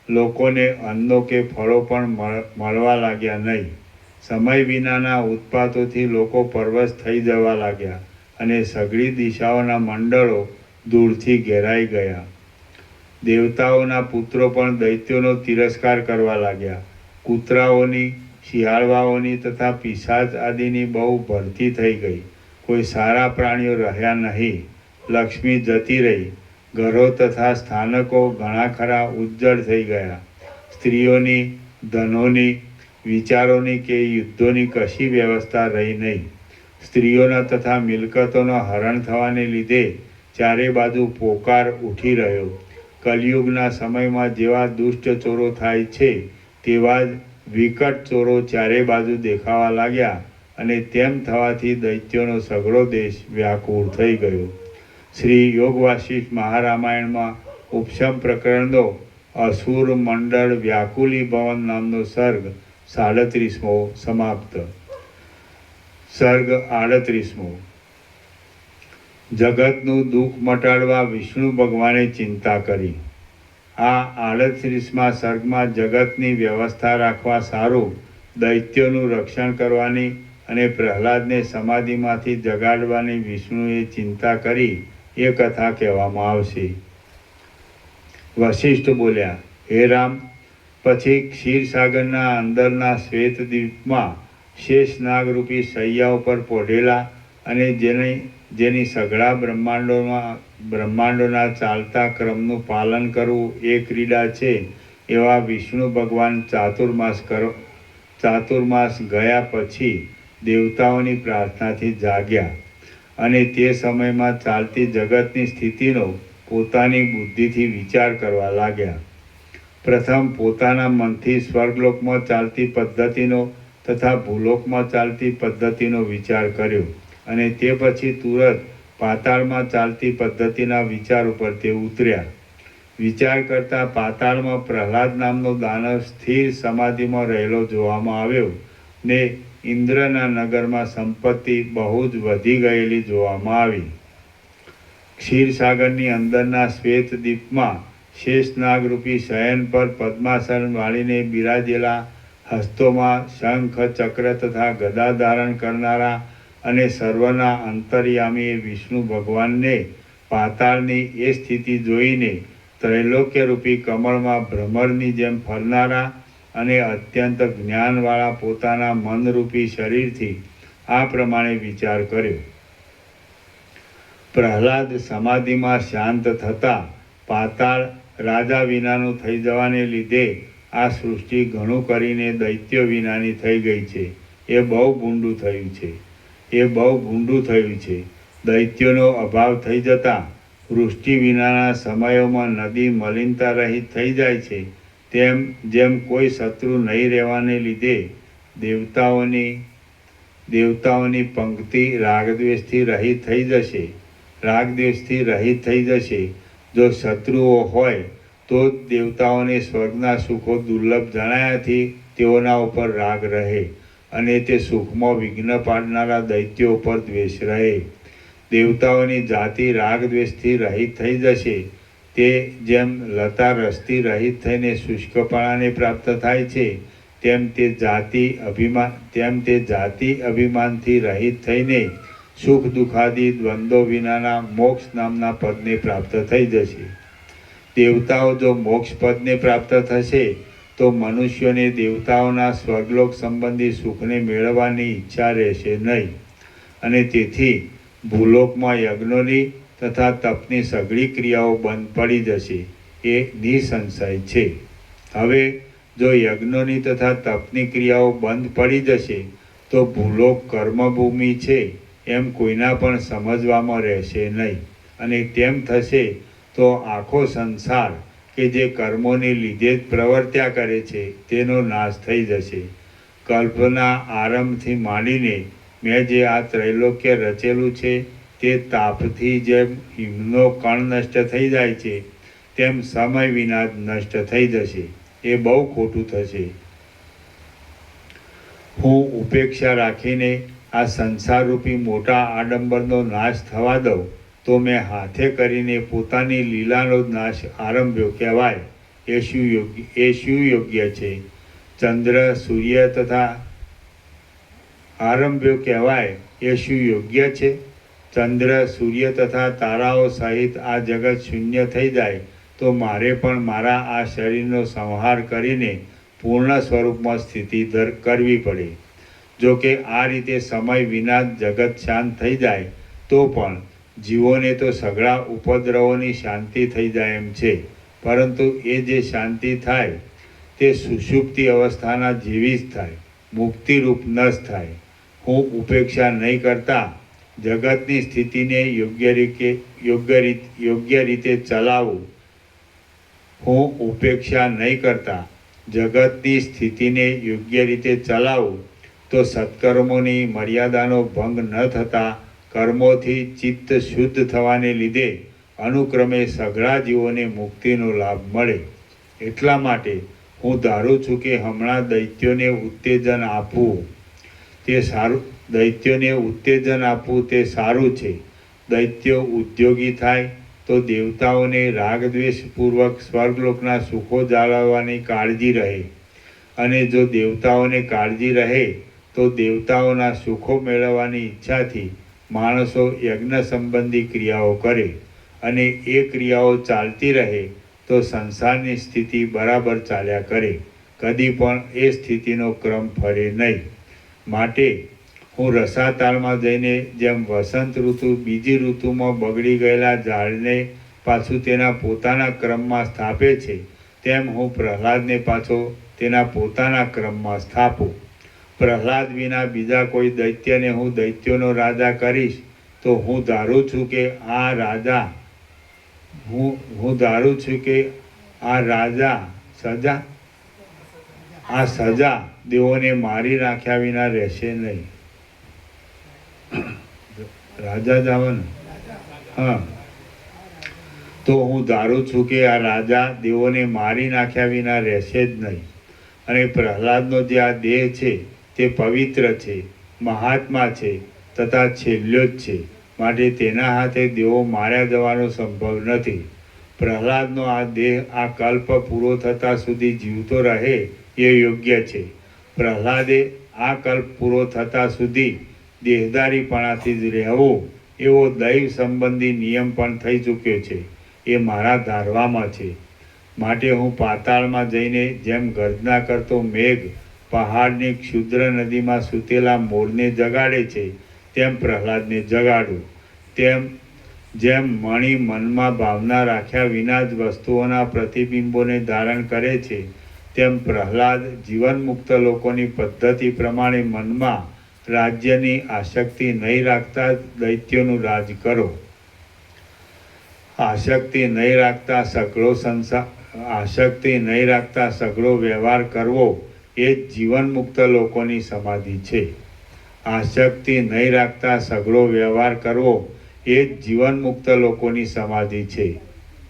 લોકોને અન્નો કે ફળો પણ મળવા લાગ્યા નહીં. સમય વિનાના ઉત્પાતોથી લોકો પરવશ થઈ જવા લાગ્યા અને સઘળી દિશાઓના મંડળો દૂરથી ઘેરાઈ ગયા. દેવતાઓના પુત્રો પણ દૈત્યોનો તિરસ્કાર કરવા લાગ્યા. કૂતરાઓની, શિયાળવાઓની તથા પિશાચ આદિની બહુ ભરતી થઈ ગઈ. કોઈ સારા પ્રાણીઓ રહ્યા નહીં. લક્ષ્મી જતી રહી. ઘરો તથા સ્થાનકો ઘણા ખરા ઉજ્જડ થઈ ગયા. સ્ત્રીઓની, ધનોની, વિચારોની કે યુદ્ધોની કશી વ્યવસ્થા રહી નહીં. સ્ત્રીઓના તથા મિલકતોનો હરણ થવાને લીધે ચારે બાજુ પોકાર ઉઠી રહ્યો. કલિયુગના સમયમાં જેવા દુષ્ટ ચોરો થાય છે, તેવા જ વિકટ ચોરો ચારે બાજુ દેખાવા લાગ્યા અને તેમ થવાથી દૈત્યોનો સઘળો દેશ વ્યાકુળ થઈ ગયો. શ્રી યોગ વાસિષ્ઠ મહારામાયણમાં ઉપશમ પ્રકરણનો અસુર મંડળ વ્યાકુલી ભવન નામનો સર્ગ 37મો સમાપ્ત. સર્ગ 38મો. જગતનું દુઃખ મટાડવા વિષ્ણુ ભગવાને ચિંતા કરી. આ 38મા સર્ગમાં જગતની વ્યવસ્થા રાખવા સારું દૈત્યોનું રક્ષણ કરવાની અને પ્રહલાદને સમાધિમાંથી જગાડવાની વિષ્ણુએ ચિંતા કરી એ કથા કહેવામાં આવશે. વશિષ્ઠ બોલ્યા, હે રામ, પછી ક્ષીરસાગરના અંદરના શ્વેતદ્વીપમાં શેષનાગરૂપી શૈયા ઉપર પોઢેલા અને જેની સઘળા બ્રહ્માંડોના ચાલતા ક્રમનું પાલન કરવું એ ક્રીડા છે, એવા વિષ્ણુ ભગવાન ચાતુર્માસ ગયા પછી દેવતાઓની પ્રાર્થનાથી જાગ્યા અને તે સમયમાં ચાલતી જગતની સ્થિતિનો પોતાની બુદ્ધિથી વિચાર કરવા લાગ્યા. પ્રથમ પોતાના મનથી સ્વર્ગલોકમાં ચાલતી પદ્ધતિનો તથા ભૂલોકમાં ચાલતી પદ્ધતિનો વિચાર કર્યો અને તે પછી તુરત પાતાળમાં ચાલતી પદ્ધતિના વિચાર ઉપર તે ઉતર્યા. વિચાર કરતા પાતાળમાં પ્રહલાદ નામનો દાનવ સ્થિર સમાધિમાં રહેલો જોવામાં આવ્યો ને ઇન્દ્રના નગરમાં સંપત્તિ બહુ જ વધી ગયેલી જોવામાં આવી. ક્ષીરસાગરની અંદરના શ્વેતદ્વીપમાં શેષનાગરૂપી શયન પર પદ્માસન વાળીને બિરાજેલા, હસ્તોમાં શંખ, ચક્ર તથા ગદા ધારણ કરનારા અને સર્વના અંતર્યામી વિષ્ણુ ભગવાનને પાતાળની એ સ્થિતિ જોઈને ત્રૈલોક્યરૂપી કમળમાં ભ્રમરની જેમ ફરનારા અને અત્યંત જ્ઞાનવાળા પોતાના મનરૂપી શરીરથી આ પ્રમાણે વિચાર કર્યો. પ્રહલાદ સમાધિમાં શાંત થતાં પાતાળ રાજા વિનાનું થઈ જવાને લીધે આ સૃષ્ટિ ઘણું કરીને દૈત્યો વિનાની થઈ ગઈ છે. એ બહુ ભૂંડું થયું છે. દૈત્યોનો અભાવ થઈ જતાં વૃષ્ટિ વિનાના સમયોમાં નદી મલિનતા રહિત થઈ જાય છે, જેમ કોઈ શત્રુ નહીં રહેવાને લીધે દેવતાઓની પંક્તિ રાગદ્વેષથી રહિત થઈ જશે. જો શત્રુઓ હોય તો જ દેવતાઓને સ્વર્ગના સુખો દુર્લભ જણાયાથી તેઓના ઉપર રાગ રહે અને તે સુખમાં વિઘ્ન પાડનારા દૈત્યો ઉપર દ્વેષ રહે. દેવતાઓની જાતિ રાગ દ્વેષથી રહિત થઈ જશે. તે જેમ લતા રસથી રહિત થઈને શુષ્કપણાને પ્રાપ્ત થાય છે, તેમ તે જાતિ અભિમાનથી રહિત થઈને સુખ દુઃખાદી દ્વંદ્વો વિનાના મોક્ષ નામના પદને પ્રાપ્ત થઈ જશે. દેવતાઓ જો મોક્ષ પદને પ્રાપ્ત થશે તો મનુષ્યોને દેવતાઓના સ્વર્ગલોક સંબંધી સુખને મેળવવાની ઈચ્છા રહેશે નહીં અને તેથી ભૂલોકમાં યજ્ઞોની તથા તપની સઘળી ક્રિયાઓ બંધ પડી જશે, એ નિસંશય છે. હવે જો યજ્ઞોની તથા તપની ક્રિયાઓ બંધ પડી જશે તો ભૂલોક કર્મભૂમિ છે એમ કોઈના પણ સમજવામાં રહેશે નહીં અને તેમ થશે તો આખો સંસાર કે જે કર્મોને લીધે જ પ્રવર્ત્યા કરે છે તેનો નાશ થઈ જશે. કલ્પના આરંભથી માંડીને મેં જે આ ત્રૈલોક્ય રચેલું છે તે તાપથી જેમ હિમનો કણ નષ્ટ થઈ જાય છે તેમ સમય વિના જ નષ્ટ થઈ જશે. એ બહુ ખોટું થશે. હું ઉપેક્ષા રાખીને આ સંસારરૂપી મોટા આડંબરનો નાશ થવા દઉં તો મેં હાથે કરીને પોતાની લીલાનો જ નાશ આરંભ્યો કહેવાય. એ શું યોગ્ય છે? ચંદ્ર સૂર્ય તથા આરંભ્યો કહેવાય એ શું યોગ્ય છે? ચંદ્ર સૂર્ય તથા તારાઓ સહિત આ જગત શૂન્ય થઈ જાય તો મારે પણ મારા આ શરીરનો સંહાર કરીને પૂર્ણ સ્વરૂપમાં સ્થિતિ કરવી પડે. જો કે આ રીતે સમય વિના જગત શાંત થઈ જાય તો પણ જીવોને તો સઘળા ઉપદ્રવોની શાંતિ થઈ જાય એમ છે, પરંતુ એ જે શાંતિ થાય તે સુષુપ્તિ અવસ્થાના જેવી જ થાય, મુક્તિરૂપ ન જ થાય. હું ઉપેક્ષા નહીં કરતા જગતની સ્થિતિને યોગ્ય રીતે ચલાવું. હું ઉપેક્ષા નહીં કરતા જગતની સ્થિતિને યોગ્ય રીતે ચલાવું તો સત્કર્મોની મર્યાદાનો ભંગ ન થતા કર્મોથી ચિત્ત શુદ્ધ થવાને લીધે અનુક્રમે સઘળા જીવોને મુક્તિનો લાભ મળે. એટલા માટે હું ધારું છું કે હમણાં દૈત્યોને ઉત્તેજન આપવું તે સારું છે. દૈત્યો ઉદ્યોગી થાય તો દેવતાઓને રાગદ્વેષપૂર્વક સ્વર્ગલોકના સુખો જાળવવાની કાળજી રહે અને જો દેવતાઓને કાળજી રહે તો દેવતાઓના સુખો મેળવવાની ઈચ્છાથી માણસો યજ્ઞ સંબંધી ક્રિયાઓ કરે અને એ ક્રિયાઓ ચાલતી રહે તો સંસારની સ્થિતિ બરાબર ચાલ્યા કરે, કદી પણ એ સ્થિતિનો ક્રમ ફરે નહીં. માટે હું રસાતાળમાં જઈને જેમ વસંત ઋતુ બીજી ઋતુમાં બગડી ગયેલા ઝાડને પાછું તેના પોતાના ક્રમમાં સ્થાપે છે, તેમ હું પ્રહલાદને પાછો તેના પોતાના ક્રમમાં સ્થાપું. પ્રહલાદ વિના બીજા કોઈ દૈત્યને હું દૈત્યોનો રાજા કરીશ તો હું ધારું છું કે આ સજા દેવોને મારી રાખ્યા વિના રહેશે નહીં. રાજા જ આવે ને? હા. તો હું ધારું છું કે આ રાજા દેવોને મારી નાખ્યા વિના રહેશે જ નહીં. અને પ્રહલાદનો જે આ દેહ છે તે પવિત્ર છે, મહાત્મા છે તથા છેલ્લો જ છે, માટે તેના હાથે દેવો માર્યા જવાનો સંભવ નથી. પ્રહલાદનો આ દેહ આ કલ્પ પૂરો થતાં સુધી જીવતો રહે એ યોગ્ય છે. પ્રહલાદે આ કલ્પ પૂરો થતાં સુધી દેહધારીપણાથી જ રહેવું એવો દૈવ સંબંધી નિયમ પણ થઈ ચૂક્યો છે, એ મારા ધારવામાં છે. માટે હું પાતાળમાં જઈને જેમ ગર્જના કરતો મેઘ પહાડની ક્ષુદ્ર નદીમાં સૂતેલા મોરને જગાડે છે તેમ પ્રહલાદને જગાડું. જેમ મણિ મનમાં ભાવના રાખ્યા વિના જ વસ્તુઓના પ્રતિબિંબોને ધારણ કરે છે, તેમ પ્રહલાદ જીવન મુક્ત લોકોની પદ્ધતિ પ્રમાણે મનમાં રાજ્યની આસક્તિ નહીં રાખતા દૈત્યોનું રાજ કરો. આસક્તિ નહીં રાખતા સઘળો વ્યવહાર કરવો એ જ જીવન મુક્ત લોકોની સમાધિ છે. આસક્તિ નહીં રાખતા સઘળો વ્યવહાર કરવો એ જ જીવન મુક્ત લોકોની સમાધિ છે.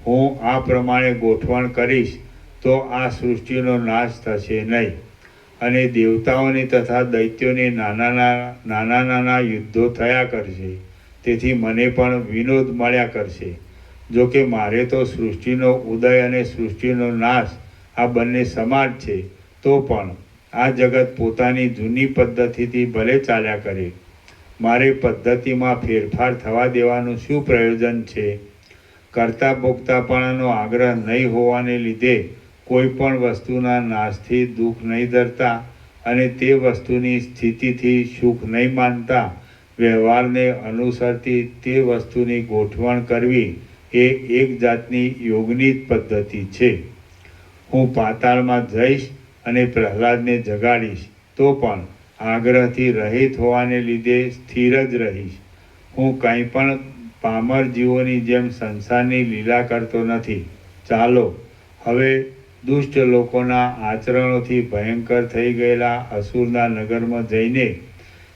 હું આ પ્રમાણે ગોઠવણ કરીશ તો આ સૃષ્ટિનો નાશ થશે નહીં, અને દેવતાઓની તથા દૈત્યોની નાના યુદ્ધો થયા કરશે. તેથી મને પણ વિનોદ મળ્યા કરશે. જો કે મારે તો સૃષ્ટિનો ઉદય અને સૃષ્ટિનો નાશ આ બંને સમાન છે, તો પણ આ જગત પોતાની જૂની પદ્ધતિથી ભલે ચાલ્યા કરે. મારે પદ્ધતિમાં ફેરફાર થવા દેવાનું શું પ્રયોજન છે? કરતા ભોગતાપણાનો આગ્રહ નહીં હોવાને લીધે કોઈ પણ વસ્તુના નાશથી દુઃખ નહીં ધરતા અને તે વસ્તુની સ્થિતિથી સુખ નહીં માનતા વ્યવહારને અનુસરતી તે વસ્તુની ગોઠવણ કરવી એ એક જાતની યોગની જ પદ્ધતિ છે. હું પાતાળમાં જઈશ અને પ્રહલાદને જગાડીશ, તો પણ આગ્રહથી રહિત હોવાને લીધે સ્થિર જ રહીશ. હું કંઈ પણ પામર જીવોની જેમ સંસારની લીલા કરતો નથી. ચાલો હવે દુષ્ટ લોકોના આચરણોથી ભયંકર થઈ ગયેલા અસુરના નગરમાં જઈને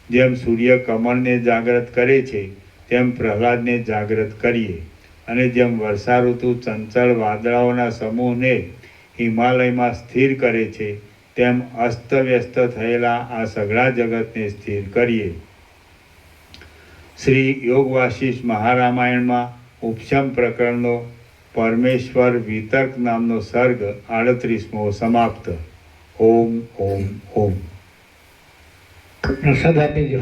જેમ સૂર્ય કમળને જાગૃત કરે છે તેમ પ્રહલાદને જાગૃત કરીએ, અને જેમ વર્ષા ઋતુ ચંચળ વાદળાઓના સમૂહને હિમાલયમાં સ્થિર કરે છે તેમ અસ્તવ્યસ્ત થયેલા આ સઘળા જગતને સ્થિર કરીએ. શ્રી યોગ વાસિષ્ઠ મહારામાયણમાં ઉપશમ પ્રકરણનો પરમેશ્વર વિતર્ક નામનો સર્ગ 38મો સમાપ્ત. ઓમ ઓમ ઓમ. પ્રસાદ આપી દો.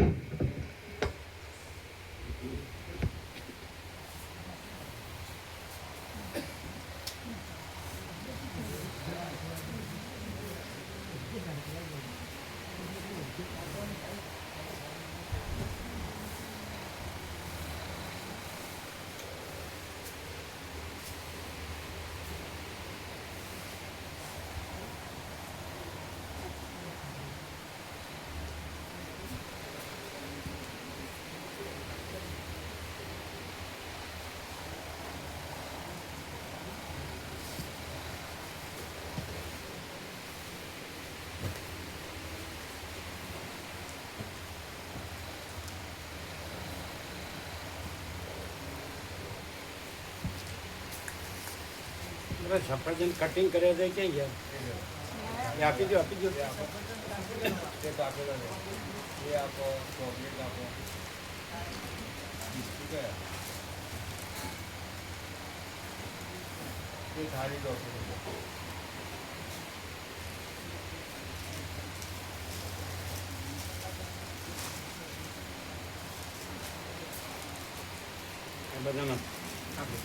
સફરજન કટિંગ કર્યા જાય ક્યાં ગયા? એ આપી દો, આપી દો. બધાના આપી.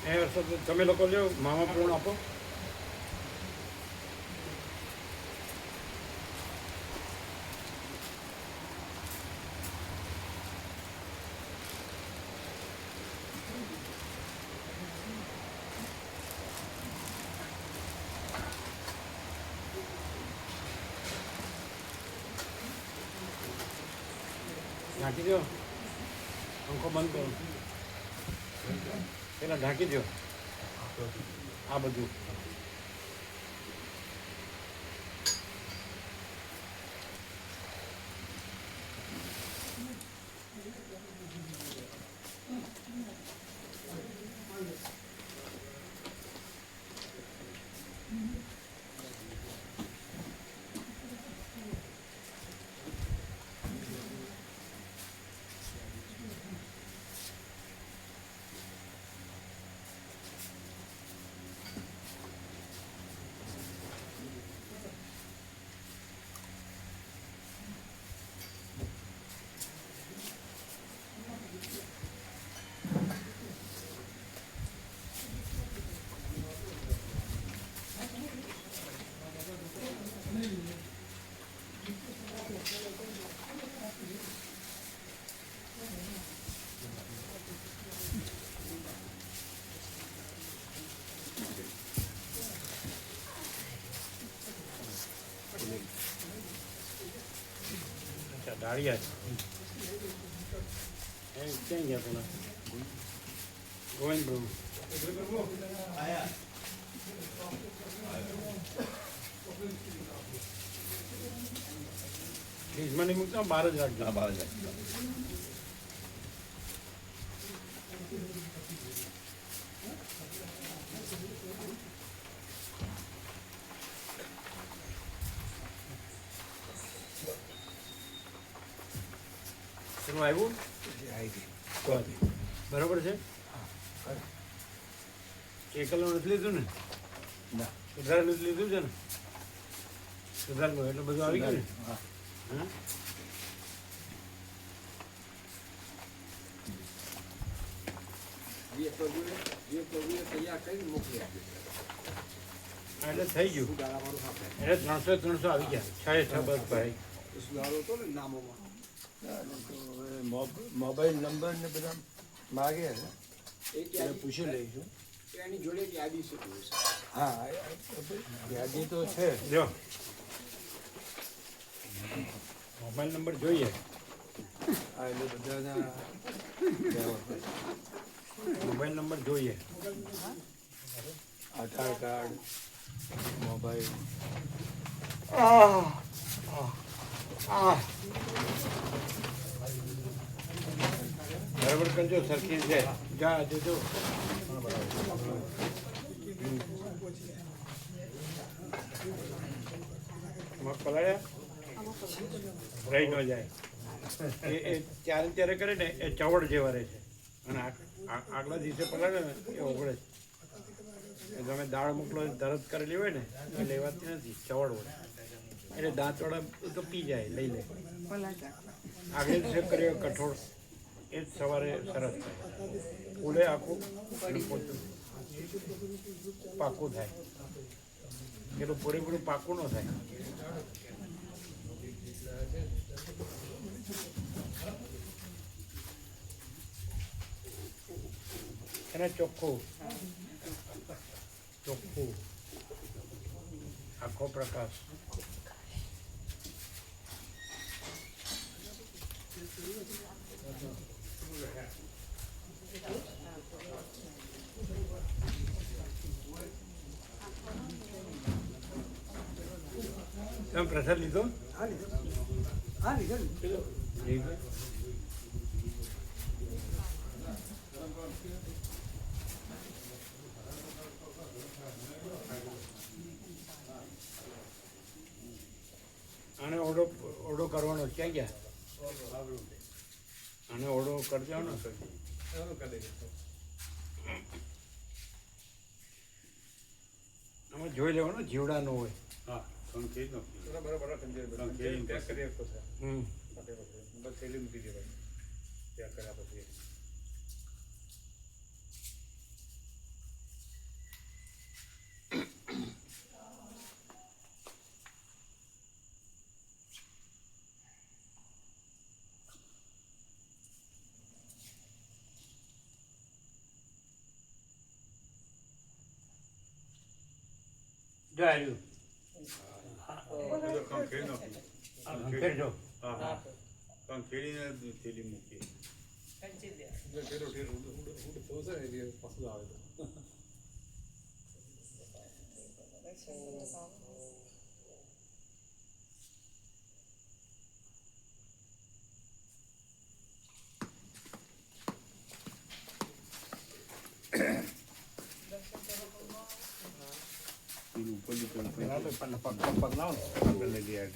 એ તમે લોકો લ્યો, મામા પૂર્ણ આપો. ઢાંકી દો, પંખો બંધ કરો, પેલા ઢાંકી દો આ બધું. ડાળિયા છે એ ક્યાં ગયા પેલા ગોવિંદ પ્રભુ ફ્રીજમાં નહીં મૂકતા બહાર જ રાખજો. બહાર જ રાખજો. એનું આવ્યું બરાબર છે. એકલનું નથી લીધું ને? ના, સુધારેલું જ લીધું છે ને? સુધારેલું એટલે બધું આવી ગયું ને? હા. હા એટલે થઈ ગયું. એટલે 300 આવી ગયા. 6 બસ ભાઈ. મોબાઈલ નંબર ને બધા માગે છે, પૂછી લઈશું. એની જોડે યાદી છે. હા, યાદી તો છે. જો મોબાઈલ નંબર જોઈએ. હા, એટલે બધાના મોબાઈલ નંબર જોઈએ. આધાર કાર્ડ, મોબાઈલ. બરાબર કરજો, સરખી છે. જા જજો. પલાળ્યા રહી ન જાય. એ ત્યારે ત્યારે કરે ને એ ચવડ જેવા રહે છે, અને આગલા દિવસે પલાળે ને એ ઓગળે છે. તમે દાળ મોકલો તરત કરેલી હોય ને એ લેવાતી નથી, ચવડ હોય એટલે દાંતવાળા તો પી જાય, લઈ લે. આગળ દિવસે કર્યો કઠોળ એ જ સવારે સરસ થાય. ફૂલે આખું અને પોતું પાકું થાય. પેલું પૂરેપૂરું પાકું ન થાય. એને ચોખ્ખું ચોખ્ખું આખો પ્રકાશ. તમે પ્રસાદ લીધો? લીધો. આને ઓર્ડર કરવાનો ક્યાં ગયા? આને ઓર્ડર કરી દેવાનો. આમાં જોઈ લેવાનો જીવડા નો હોય. હા, સંકેત નો. બરાબર પેક કરી આપો સર. બસ થેલી મૂકી દેવાય પેક કર્યા પછી. જો આવ્યું. સંકેત નો. ફેરજો. હા, હા. ત્રણ ખેડીને થેલી મૂકીએ એટલે ઠેરો ઠેર ઉડ તો છે ને એ પાછું આવે તો પેલું ઉપરની પેલું પગ લાવો ને પહેલે જે આ